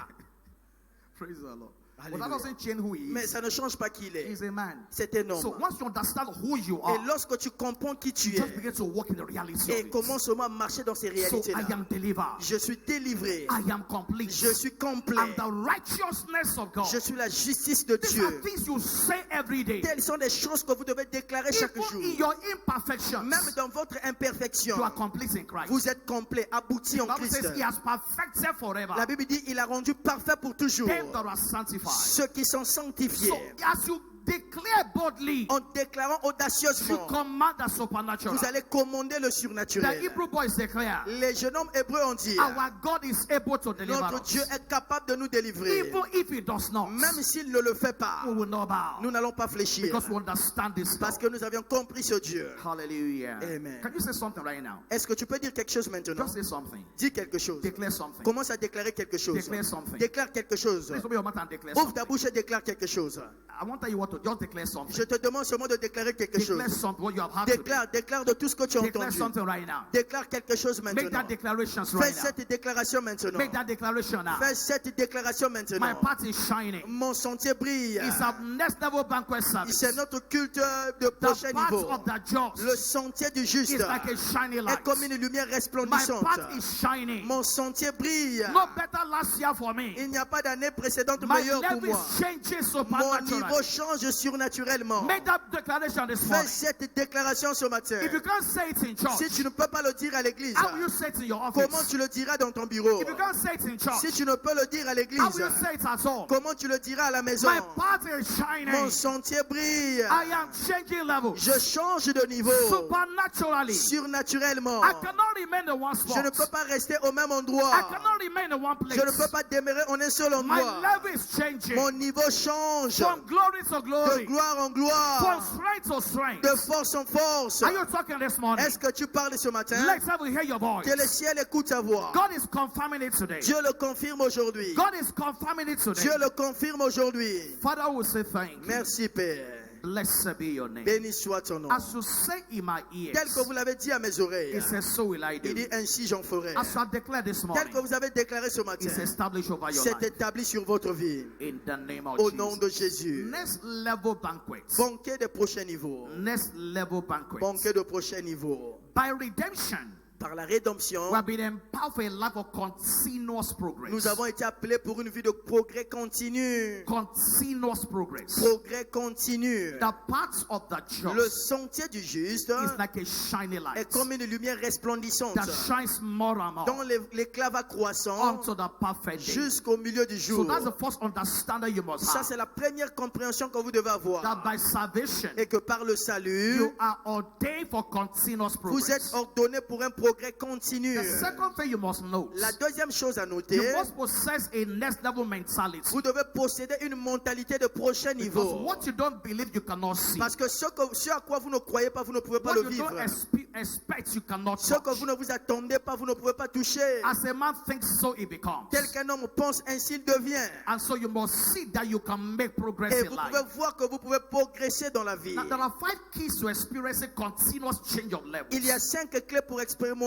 Praise the Lord. But that Hallelujah. doesn't change who he Mais is. ça ne change pas qui il est. He's a man. C'est un homme. So once you understand who you Et are, lorsque tu comprends qui tu you just es, begin to walk in the reality et of it. commence seulement à marcher dans ces So réalités-là. I am delivered. Je suis délivré. I am complete. Je suis complet. I'm the righteousness of God. Je suis la justice de These are Dieu. things you say every day. Telles sont des choses que vous devez déclarer chaque Even jour. in your imperfections, Même dans votre imperfection, you are complete in Christ. vous êtes complet, abouti en The Bible Christ. says he has perfected forever. La Bible dit il a rendu parfait pour toujours Them that are sanctified. ceux qui sont sanctifiés. So as you declare boldly, En déclarant you audacieusement, command the supernatural. vous allez commander le The surnaturel. Hebrew boys declare, Les jeunes hommes hébreux ont dit our God is able to deliver notre Dieu us. est capable de nous délivrer. Even if he does not, Même s'il ne le fait pas, we will not bow. nous n'allons pas fléchir. Because we understand this Parce God. que nous avions compris ce Dieu. Hallelujah. Amen. Can you say something right now? Est-ce que tu peux dire quelque chose maintenant? Just say something. Dis quelque chose. Declare something. Commence à déclarer quelque chose. Declare something. Déclare quelque chose. Please open your mouth and declare Ouvre something. ta bouche et déclare quelque chose. I want to tell you what to just declare something. Je te demande seulement de déclarer quelque chose. Declare something what you have heard today. Déclare de tout ce que tu as Declare entendu. something right now. Déclare quelque chose Make maintenant. that declaration Fais right now. cette déclaration maintenant. Make that declaration now. Fais cette déclaration My maintenant. path is shining. Mon sentier brille. It's a next level banquet service. C'est notre culte de prochain The path niveau. of the just Le sentier du juste is like a shiny est light. comme une lumière My resplendissante. path is shining. Mon sentier brille. No better last year for me. Il n'y a pas d'année précédente My meilleure pour level moi. is changing Mon niveau supernaturally. change surnaturellement. Make that declaration this Fais morning. cette déclaration ce matin. If you can't say it in Si church, tu ne peux pas le dire à l'église, how will you say it in your office? comment tu le diras dans ton bureau? If you can't say it in church, Si tu ne peux le dire à how l'église, will you say it at home? comment tu le diras à la maison? My path is shining. Mon sentier brille. I am changing levels Je change de niveau supernaturally. surnaturellement. I cannot remain in one Je spot. ne peux pas rester au même I endroit. cannot remain in one Je ne peux place. pas demeurer en un seul My endroit. level is changing Mon niveau change from glory to de glory, gloire en from gloire, strength to strength. de force en force. Are you talking this morning? Est-ce que tu parles ce matin? Let's have hear your voice. Que le ciel écoute ta voix. God is confirming it today. Dieu le confirme aujourd'hui. God is confirming it today. Dieu le confirme aujourd'hui. Father, will say thank you. Merci Père. Blessed be your name. Béni soit ton nom. As you say in my ears, Tel que vous l'avez dit à mes oreilles, it says, so will I il do. dit ainsi j'en ferai. As I declare this Tel morning, que vous avez déclaré ce matin, it's established over your c'est life. établi sur votre vie. In the name of Au nom Jesus. de Jésus. Next level banquet. Banquet de prochain niveau. Next level banquet. Banquet de prochain niveau. By redemption, Par la rédemption, we have been empowered for a life of continuous progress. nous avons été appelés pour une vie de progrès continu. Continuous progress. Progrès continu. The path of the Le just sentier du juste is like a shiny est light comme une lumière resplendissante that shines more and dont more l'éclat va croissant unto the perfect day. jusqu'au milieu du So jour. that's the first understanding you must Ça, have. c'est la première compréhension que vous devez avoir. That by salvation, Et que par le salut, you are ordained for continuous vous êtes progress. ordonné pour un progrès continu. The second thing you must know, La deuxième chose à noter, you must possess a next level mentality. vous devez posséder une mentalité de prochain Because niveau. what you don't believe, you cannot see. Parce que ce à quoi vous ne croyez pas, vous ne pouvez pas What le you don't vivre. expect, you cannot Ce que touch. vous ne vous attendez pas, vous ne pouvez pas toucher. As a man thinks, so it becomes. Tel qu'un homme pense, ainsi il devient. And so you must see that you can make progress Et in vous life. pouvez voir que vous pouvez progresser dans la vie. Now, there are 5 keys to experiencing continuous change of levels. Il y a 5 clés pour expérimenter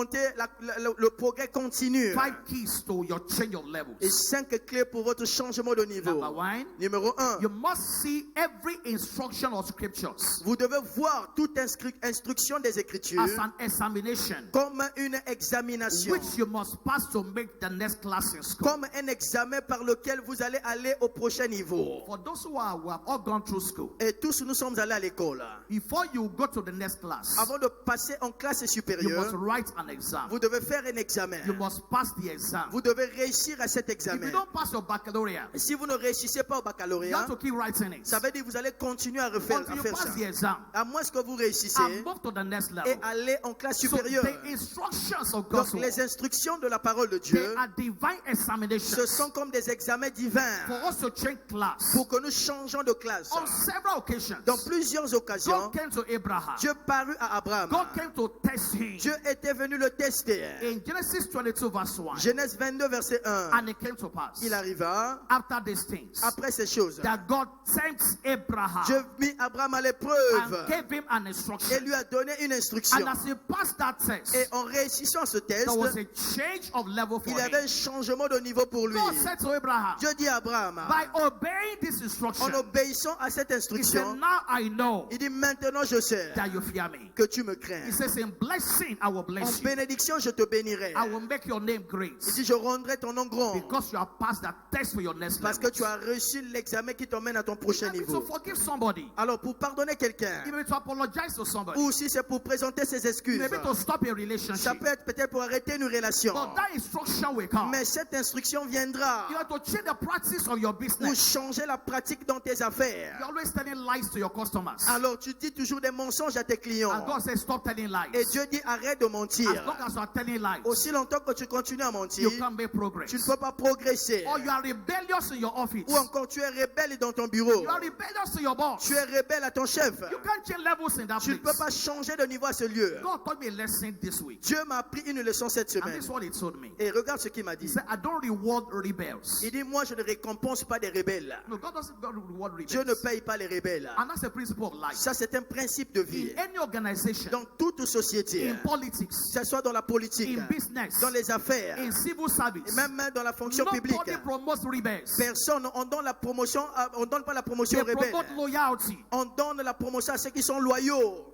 le progrès continu. 5 keys to your change of levels. Et 5 clés pour votre changement de niveau. Number 1, Numéro 1. you must see every instruction of scriptures Vous devez voir toute instruction des Écritures as an examination comme une examination, which you must pass to make the next class in school. comme un examen par lequel vous allez aller au prochain niveau. For those who have all gone through school, Et tous nous sommes allés à l'école. before you go to the next class, Avant de passer en classe you must supérieure, write an exam. vous devez faire un examen. You must pass the exam. Vous devez réussir à cet If examen. you don't pass your baccalaureate, Et si vous ne réussissez pas au you baccalauréat, have to keep writing it ça veut dire que vous allez continuer à refaire until à you faire ça. pass the exam À moins que vous réussissez and move to the next et level. aller en classe So supérieure. the instructions of Donc God's les word, instructions de la parole de they Dieu, are divine examinations ce sont comme des examens divins for us to change class. pour que nous changeons de classe. On several occasions, Dans plusieurs occasions, God came to Abraham. Dieu parut à Abraham. God came to test him. Dieu était venu le tester. In Genesis 22 verse 1, Genèse 22, verset 1. and it came to pass Il arriva, after these things après ces choses, that God tempts Abraham Dieu mit Abraham à and l'épreuve gave him an et instruction. lui a donné une instruction. And as he passed that test, Et en réussissant ce test, there was a change of level for il y him. avait un changement de niveau pour lui. God said to Abraham, Dieu dit à Abraham, by obeying this en instruction, obéissant à cette he said, instruction, now I know il dit maintenant je sais that you fear me. que tu me crains. He says, in blessing, I will En bless you. bénédiction, je te bénirai. I will make your name great Il dit je rendrai ton nom grand because you have passed that test for your next parce que level. tu as reçu l'examen qui t'emmène à ton prochain Maybe to niveau. forgive somebody, Alors pour pardonner quelqu'un, maybe to apologize to somebody, ou si c'est pour présenter ses excuses, maybe to stop a ça relationship. peut être peut-être pour arrêter une relation. But that instruction will come. Mais cette instruction viendra You have to change the practice of your pour business. changer la pratique dans tes affaires. You're always telling lies to your customers. Alors tu dis toujours des mensonges à tes clients. And God says, stop telling Et lies. Dieu dit arrête de mentir. As long as you are telling lies, Aussi longtemps que tu continues à mentir, you can't make progress. tu ne peux pas progresser. Or you are rebellious in your office. Ou encore tu es rebelle dans ton bureau. You are rebellious to your boss. Tu es rebelle à ton chef. You can't change levels in that Tu ne peux place. pas changer de niveau à ce lieu. God taught me a lesson this week. Dieu m'a appris une leçon cette And semaine. this is what he told me. Et regarde ce qu'il m'a He dit. said, I don't reward rebels. Il dit moi je ne récompense pas des rebelles. No, God doesn't reward Dieu ne rebels. paye pas les rebelles. And that's the principle of life. Ça c'est un principe de vie. In any organization, Dans toute société, in politics, que ce soit dans la politique, in business, dans les affaires, in civil service, et même dans la fonction publique, nobody promotes rebels. personne, on donne la promotion, on donne pas la promotion They aux rebelles. promote loyalty. On donne la promotion à ceux qui sont loyaux.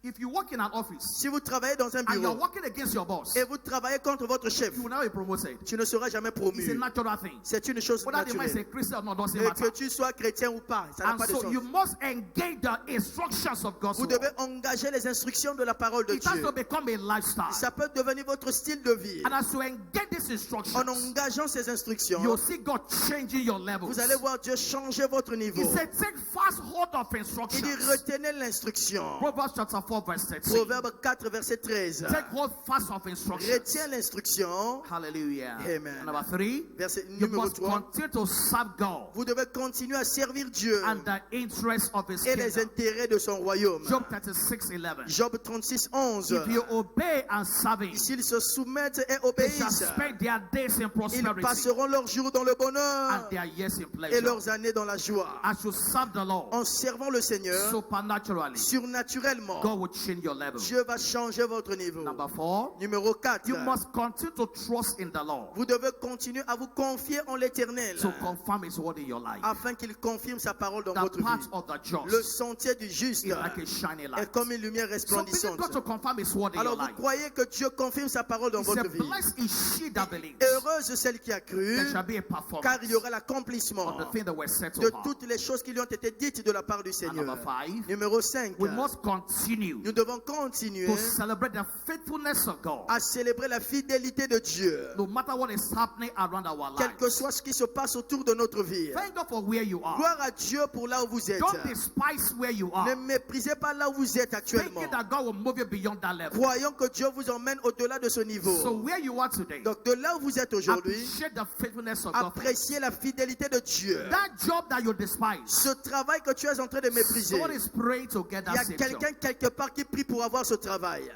If you work in an office Si vous travaillez dans un and you're bureau working against your boss, et vous travaillez contre votre chef, you will never be promoted. tu ne seras jamais It's a promu. natural thing. C'est une chose Whether the man is a naturelle. Christian or not doesn't Et matter. que tu sois chrétien ou pas, ça n'a And pas de so sens. you must engage the instructions of God's Vous word. devez engager les instructions de la parole de It has Dieu. to become a lifestyle. Ça peut devenir votre style de vie. And as you engage these En instructions, engageant ces instructions, you'll see God changing your levels. vous allez voir Dieu changer votre niveau. He said, take fast hold of Il dit instructions. retenez l'instruction. Proverbs chapter 4 verse 13. Proverbe 4, verset 13. Take hold fast of instructions. Retiens l'instruction. Hallelujah. Amen. And number 3, Verset you numéro must 3. continue to serve God Vous devez continuer à servir Dieu and the interest of His et les kingdom. intérêts de son royaume. Job 36:11. Job 36, 11. If you obey and serve Him, S'ils se soumettent et they shall obéissent, spend their days in ils prosperity passeront leurs jours dans le bonheur and their years in et pleasure. leurs années dans la joie. As you serve the Lord En servant le Seigneur, supernaturally, surnaturellement, God will change your level. Dieu va changer votre niveau. Number 4, Numéro 4. you must continue to trust in the Lord Vous devez continuer à vous confier en l'Éternel to confirm His word in your life. afin qu'il confirme sa parole dans The votre path vie. of the Le just sentier du juste is like a shining est light. comme une lumière So believe resplendissante. God to confirm His word in your Alors vous life. croyez que Dieu confirme sa parole dans He said, votre vie. blessed is she that believes. Heureuse celle qui a cru, There shall be a car performance il y aura of l'accomplissement the thing that were said to de her. toutes les choses qui lui ont été dites de la part du And Seigneur. number 5, Numéro 5. we must continue Nous devons continuer to celebrate the faithfulness of God. à célébrer la fidélité de Dieu, No matter what is happening around our quel que lives. soit ce qui se passe autour de notre vie. Thank God for where you are. Gloire à Dieu pour là où vous êtes. Don't despise where you Ne are. méprisez pas là où vous êtes actuellement. Thinking that God will move you beyond that level. Croyons que Dieu vous emmène au-delà de ce So niveau. where you are today, Donc de là où vous êtes aujourd'hui, appreciate the faithfulness of God. appréciez la fidélité de Dieu. That job that you despise, Ce travail que tu es en train de mépriser, someone is praying to get il y that a same quelqu'un job. quelque part qui prie pour avoir ce travail.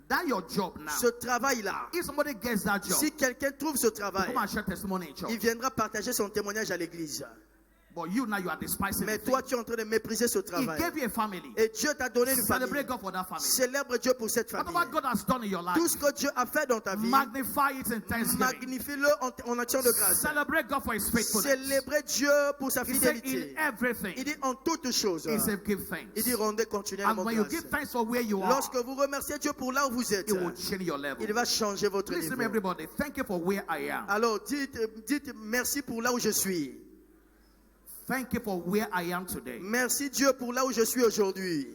That your job now. Ce travail-là, If somebody gets that job, si quelqu'un trouve ce travail, come and share testimony in il church. viendra partager son témoignage à l'église. But you now you are despising Mais the toi, thing. tu es en train de mépriser ce He travail. gave you a family. Et Dieu t'a donné une famille. Celebrate God for that family. Célèbre Dieu pour cette famille. Whatever God has done in your life, Tout ce que Dieu a fait dans ta vie, magnify it in thanksgiving. magnifie-le en action de grâce. Celebrate God for His faithfulness. Célébrez Dieu pour sa He said in fidélité. everything, Il dit en toutes choses. He said give thanks. Il dit rendez And continuellement when you grâce. give thanks for where you are, Lorsque vous remerciez Dieu pour là où vous êtes, it will change your level. il va changer votre Listen to me, niveau. everybody. Thank you for where I am. Alors dites merci pour là où je suis. Thank you for where I am today. Merci Dieu pour là où je suis aujourd'hui.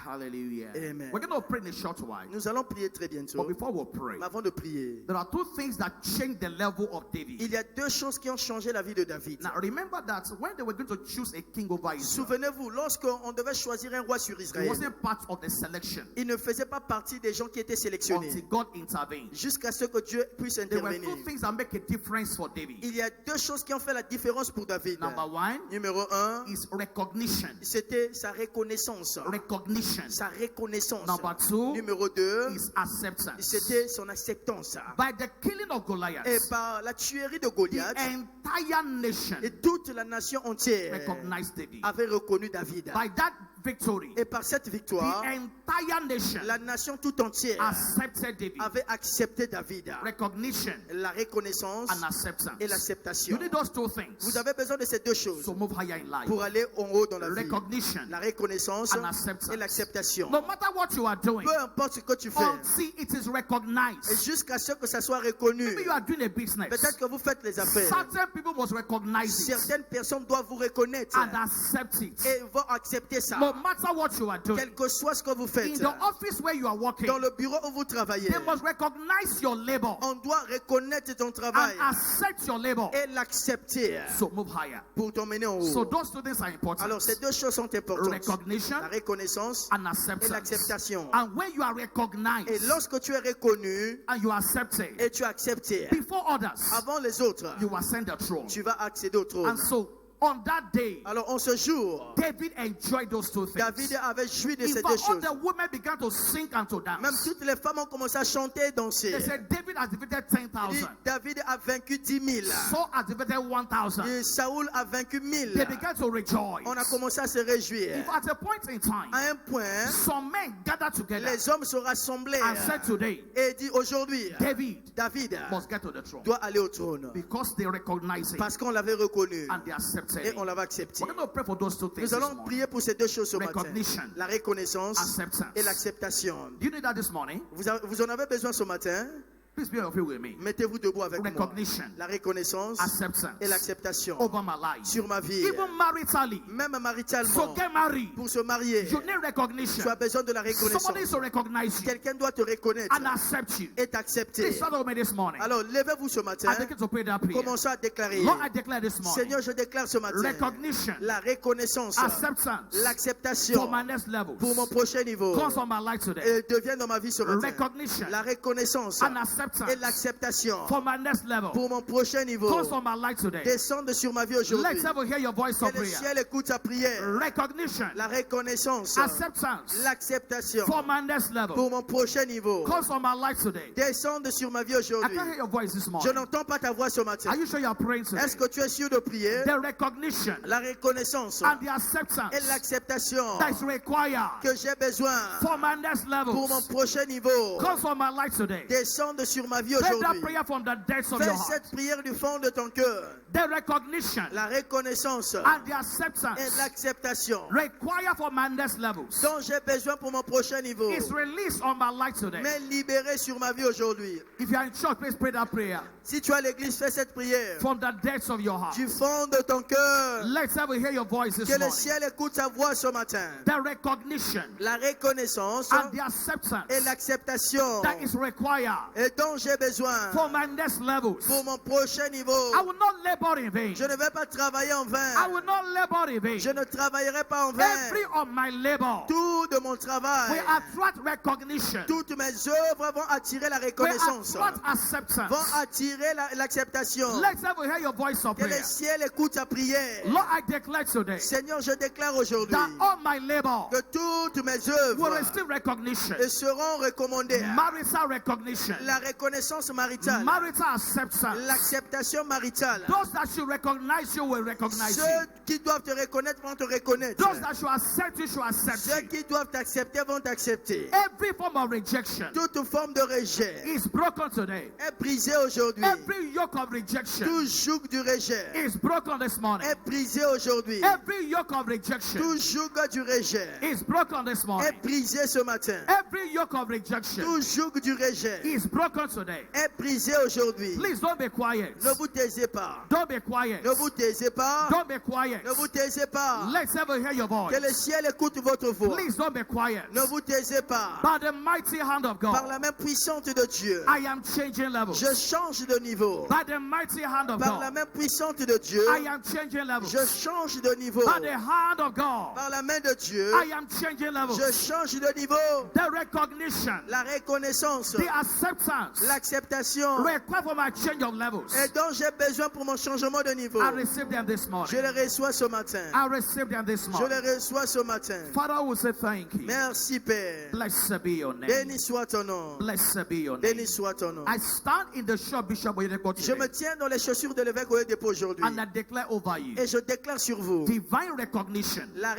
Hallelujah. Amen. We're going to pray in a short while. Nous allons prier très bientôt. But before we pray, Mais avant de prier, there are two things that change the level of David. il y a deux choses qui ont changé la vie de David. Now remember that when they were going to choose a king over Israel, Souvenez-vous, lorsqu'on devait choisir un roi sur it Israël, wasn't part of the selection il ne faisait pas partie des gens qui étaient sélectionnés until God intervened. jusqu'à ce que Dieu puisse There were intervenir. two things that make a difference for David. Il y a deux choses qui ont fait la différence pour David. Number one Numéro un, is recognition. c'était sa reconnaissance. Recognition. Sa reconnaissance. Number two Numéro deux, is acceptance. c'était son acceptance. By the killing of Goliath, Et par la tuerie de the Goliath, entire nation et toute la nation entière recognized David. avait reconnu David. By that victory, Et par cette victoire, the entire nation la nation tout entière accepted David. avait accepté David. Recognition La reconnaissance and acceptance. et You l'acceptation. need those two things Vous avez besoin de ces deux choses to move higher in life. pour aller en haut dans la vie. Recognition La reconnaissance and acceptance. et l'acceptation. No matter what you are doing, Peu importe ce que tu fais, until it is et recognized. jusqu'à ce que ça soit reconnu. Maybe you are doing a business. Peut-être que vous faites les affaires. Certain people must recognize it Certaines personnes doivent vous reconnaître and accept it. et vont accepter ça. No matter what you are doing, Quel que soit ce que vous in faites, the office where you are working, dans le bureau où vous travaillez, they must recognize your labor on doit reconnaître ton and travail accept your labor. et l'accepter So move higher. pour t'emmener en So haut. those two things are important. Alors ces deux choses sont importantes. Recognition La reconnaissance and et acceptance. l'acceptation. And when you are Et recognized lorsque tu es reconnu and you are accepted et tu es accepté before others, avant les autres, you ascend the throne. tu vas accéder au trône. And so on that day, Alors en ce jour, David enjoyed those two things. David avait joui de In ces deux fact, all choses. the women began to sing and to Même dance. toutes les femmes ont commencé à chanter et danser. They said David has defeated Il dit, 10,000. David a vaincu 10 000. Saul has defeated 1,000. Et Saoul a vaincu 1000. They began to rejoice. On a commencé à se réjouir. If at a point in time, À un point, some men gathered together les hommes se rassemblaient and said today, et dit aujourd'hui, David must get to the throne doit aller au trône because they recognize it parce qu'on l'avait reconnu and they accepted et it. on l'avait accepté. We're going to pray for those two things Nous this allons morning. prier pour ces deux choses ce matin. Recognition, La reconnaissance acceptance. et l'acceptation. Do you need that this morning? Vous en avez besoin ce matin? Please be on your feet with me. Mettez-vous debout avec moi. Recognition, La reconnaissance acceptance et l'acceptation over my life. sur ma vie. Even maritally. Même So maritalement, get married. pour se marier, You need recognition. tu as besoin de la Somebody reconnaissance. needs to recognize you Quelqu'un doit te reconnaître and accept you. et t'accepter. Please start with me this morning. Alors, levez-vous ce matin. I begin to pray that prayer. Commençons à déclarer. Lord, I declare this morning. Seigneur, je déclare ce matin Recognition, la reconnaissance, acceptance for l'acceptation my next level. pour mon prochain niveau. Comes on my life today. Et devient dans ma vie ce matin. Recognition La reconnaissance and acceptance et l'acceptation for my next level. pour mon prochain niveau. Comes on my life today. Descende sur ma vie aujourd'hui. Let's ever hear your voice of Que le prayer. ciel écoute ta prière. Recognition, La reconnaissance, acceptance l'acceptation for my next level. pour mon prochain niveau. Comes on my life today. Descende sur ma vie I aujourd'hui. can't hear your voice this Je morning. n'entends pas ta voix ce matin. Are you sure you are praying today? Est-ce que tu es sûr de prier? The recognition La reconnaissance and the acceptance et l'acceptation that is required que j'ai besoin for my next level pour mon prochain niveau. comes on my life today. Descende sur ma vie Pray that aujourd'hui. prayer from the depths of Fais your heart. cette prière du fond de ton cœur. The recognition La reconnaissance and the et acceptance l'acceptation required for my next levels dont j'ai besoin pour mon prochain niveau. is released on my life today. Mais libéré sur ma vie aujourd'hui. If you are in church, please pray that prayer Si tu es à l'église, fais cette prière from the depths of your heart. du fond de ton cœur. Let's ever hear your voice this Que le morning. ciel écoute ta voix ce matin. The recognition La reconnaissance and the acceptance et l'acceptation that is required et dont j'ai besoin for my next levels. pour mon prochain niveau. I will not labor in vain. Je ne vais pas travailler en I vain. will not labor in vain. Je ne travaillerai pas en vain. Every of my labor Tout de mon travail, will attract recognition. toutes mes œuvres vont attirer la Will reconnaissance, attract acceptance. vont attirer l'acceptation. Let's ever hear your voice of Que prayer. le ciel écoute ta prière. Lord, I declare today Seigneur, je déclare aujourd'hui that all my labor que toutes mes will œuvres receive recognition. seront recommandées. Marital recognition. La reconnaissance maritale. Marital acceptance. L'acceptation maritale. Those that should recognize you will recognize Ceux you. qui doivent te reconnaître vont te reconnaître. Those that should accept you should accept Ceux you. qui doivent t'accepter vont t'accepter. Every form of rejection Toute forme de rejet is broken today. est brisée aujourd'hui. Every yoke of rejection Tout joug du rejet is broken this morning. est brisé aujourd'hui. Every yoke of rejection Tout joug du rejet is broken this morning. est brisé ce matin. Every yoke of rejection Tout joug du rejet is broken today. est brisé aujourd'hui. Please don't be quiet. Ne vous taisez pas. Don't be quiet. Ne vous taisez pas. Don't be quiet. Ne vous taisez pas. Let's ever hear your voice. Que le ciel écoute votre voix. Please don't be quiet. Ne vous taisez pas. By the mighty hand of Par God, la main puissante de Dieu, I am changing levels. je change de niveau. By the mighty hand of Par la God, main puissante de Dieu, I am changing levels. je change de niveau. By the hand of God, Par la main de Dieu, I am changing levels. je change de niveau. The recognition, La reconnaissance, the acceptance l'acceptation required for my change of levels. et dont j'ai besoin pour mon changement de niveau. I receive them this Je morning. les reçois ce matin. I receive them this Je morning. les reçois ce matin. Father, we say thank you. Merci Père. Blessed be your name. Béni soit ton nom. Blessed be your name. Béni soit ton nom. I stand in the shop Bishop Oyedepo Je me today, tiens dans les chaussures de l'évêque Oyedepo aujourd'hui. and I declare over you Et je déclare sur vous, divine recognition la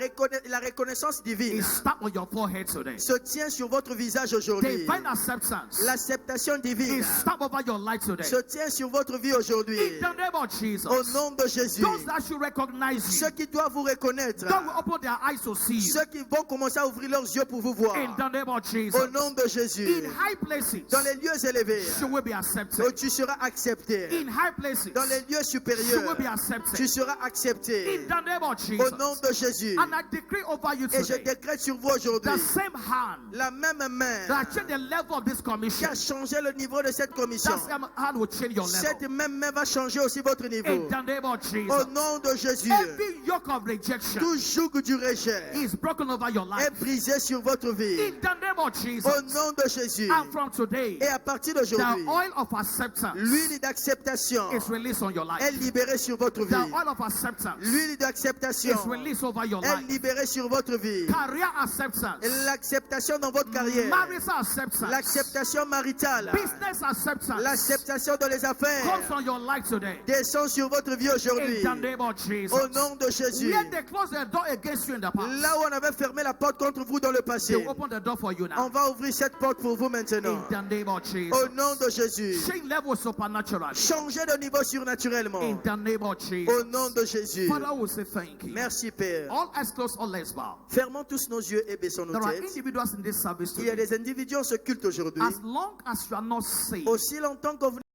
reconnaissance divine is stamped on your forehead today. se tient sur votre visage aujourd'hui. Divine acceptance L'acceptation divine is stamped over your life today. se tient sur votre vie aujourd'hui. In the name of Jesus, Au nom de Jésus. those that should recognize you, Ceux qui doivent vous reconnaître, God will open their eyes to see you. ceux qui vont commencer à ouvrir leurs yeux pour vous voir. In the name of Jesus, Au nom de Jésus. in high places, Dans les lieux élevés, you will be où accepted. tu seras accepté. In high places, Dans les lieux you will supérieurs, be accepted. tu seras accepté. In the name of Au Jesus, nom de Jésus. and I decree over you Et je today, décrète sur vous aujourd'hui the same hand la même main that changed the level of this qui commission, a changé le niveau de cette commission. that same hand will change your Cette level. même main va changer aussi votre niveau. In the name of Au Jesus, nom de Jésus. every yoke of rejection Tout joug du rejet is broken over your life. est brisé sur votre vie. In the name of Jesus, Au nom de Jésus. and from today, Et à partir the d'aujourd'hui, oil of acceptance l'huile d'acceptation is released on your est life. libérée sur votre The vie. oil of acceptance L'huile d'acceptation is released over your est life. libérée sur votre vie. Career acceptance, Et l'acceptation dans votre carrière, marital acceptance, l'acceptation maritale, business acceptance l'acceptation dans les affaires comes on your life today. descend sur votre vie aujourd'hui. In the name of Jesus. Au nom de Jésus. Where they closed the door against you in the past, Là où on avait fermé la porte contre vous dans le they passé, will open the door for you on now. va ouvrir cette porte pour vous maintenant. In the name of Jesus. Au nom de Jésus. Change level supernaturally. Changez de niveau surnaturellement. In the name of Au Jesus. nom de Jésus. Father, we say thank you. Merci Père. All eyes closed, all let's bow. Fermons tous nos yeux et baissons nos There are têtes. individuals in this service Il y a today. des individus en ce culte aujourd'hui. As long as you are not saved, Aussi longtemps que vous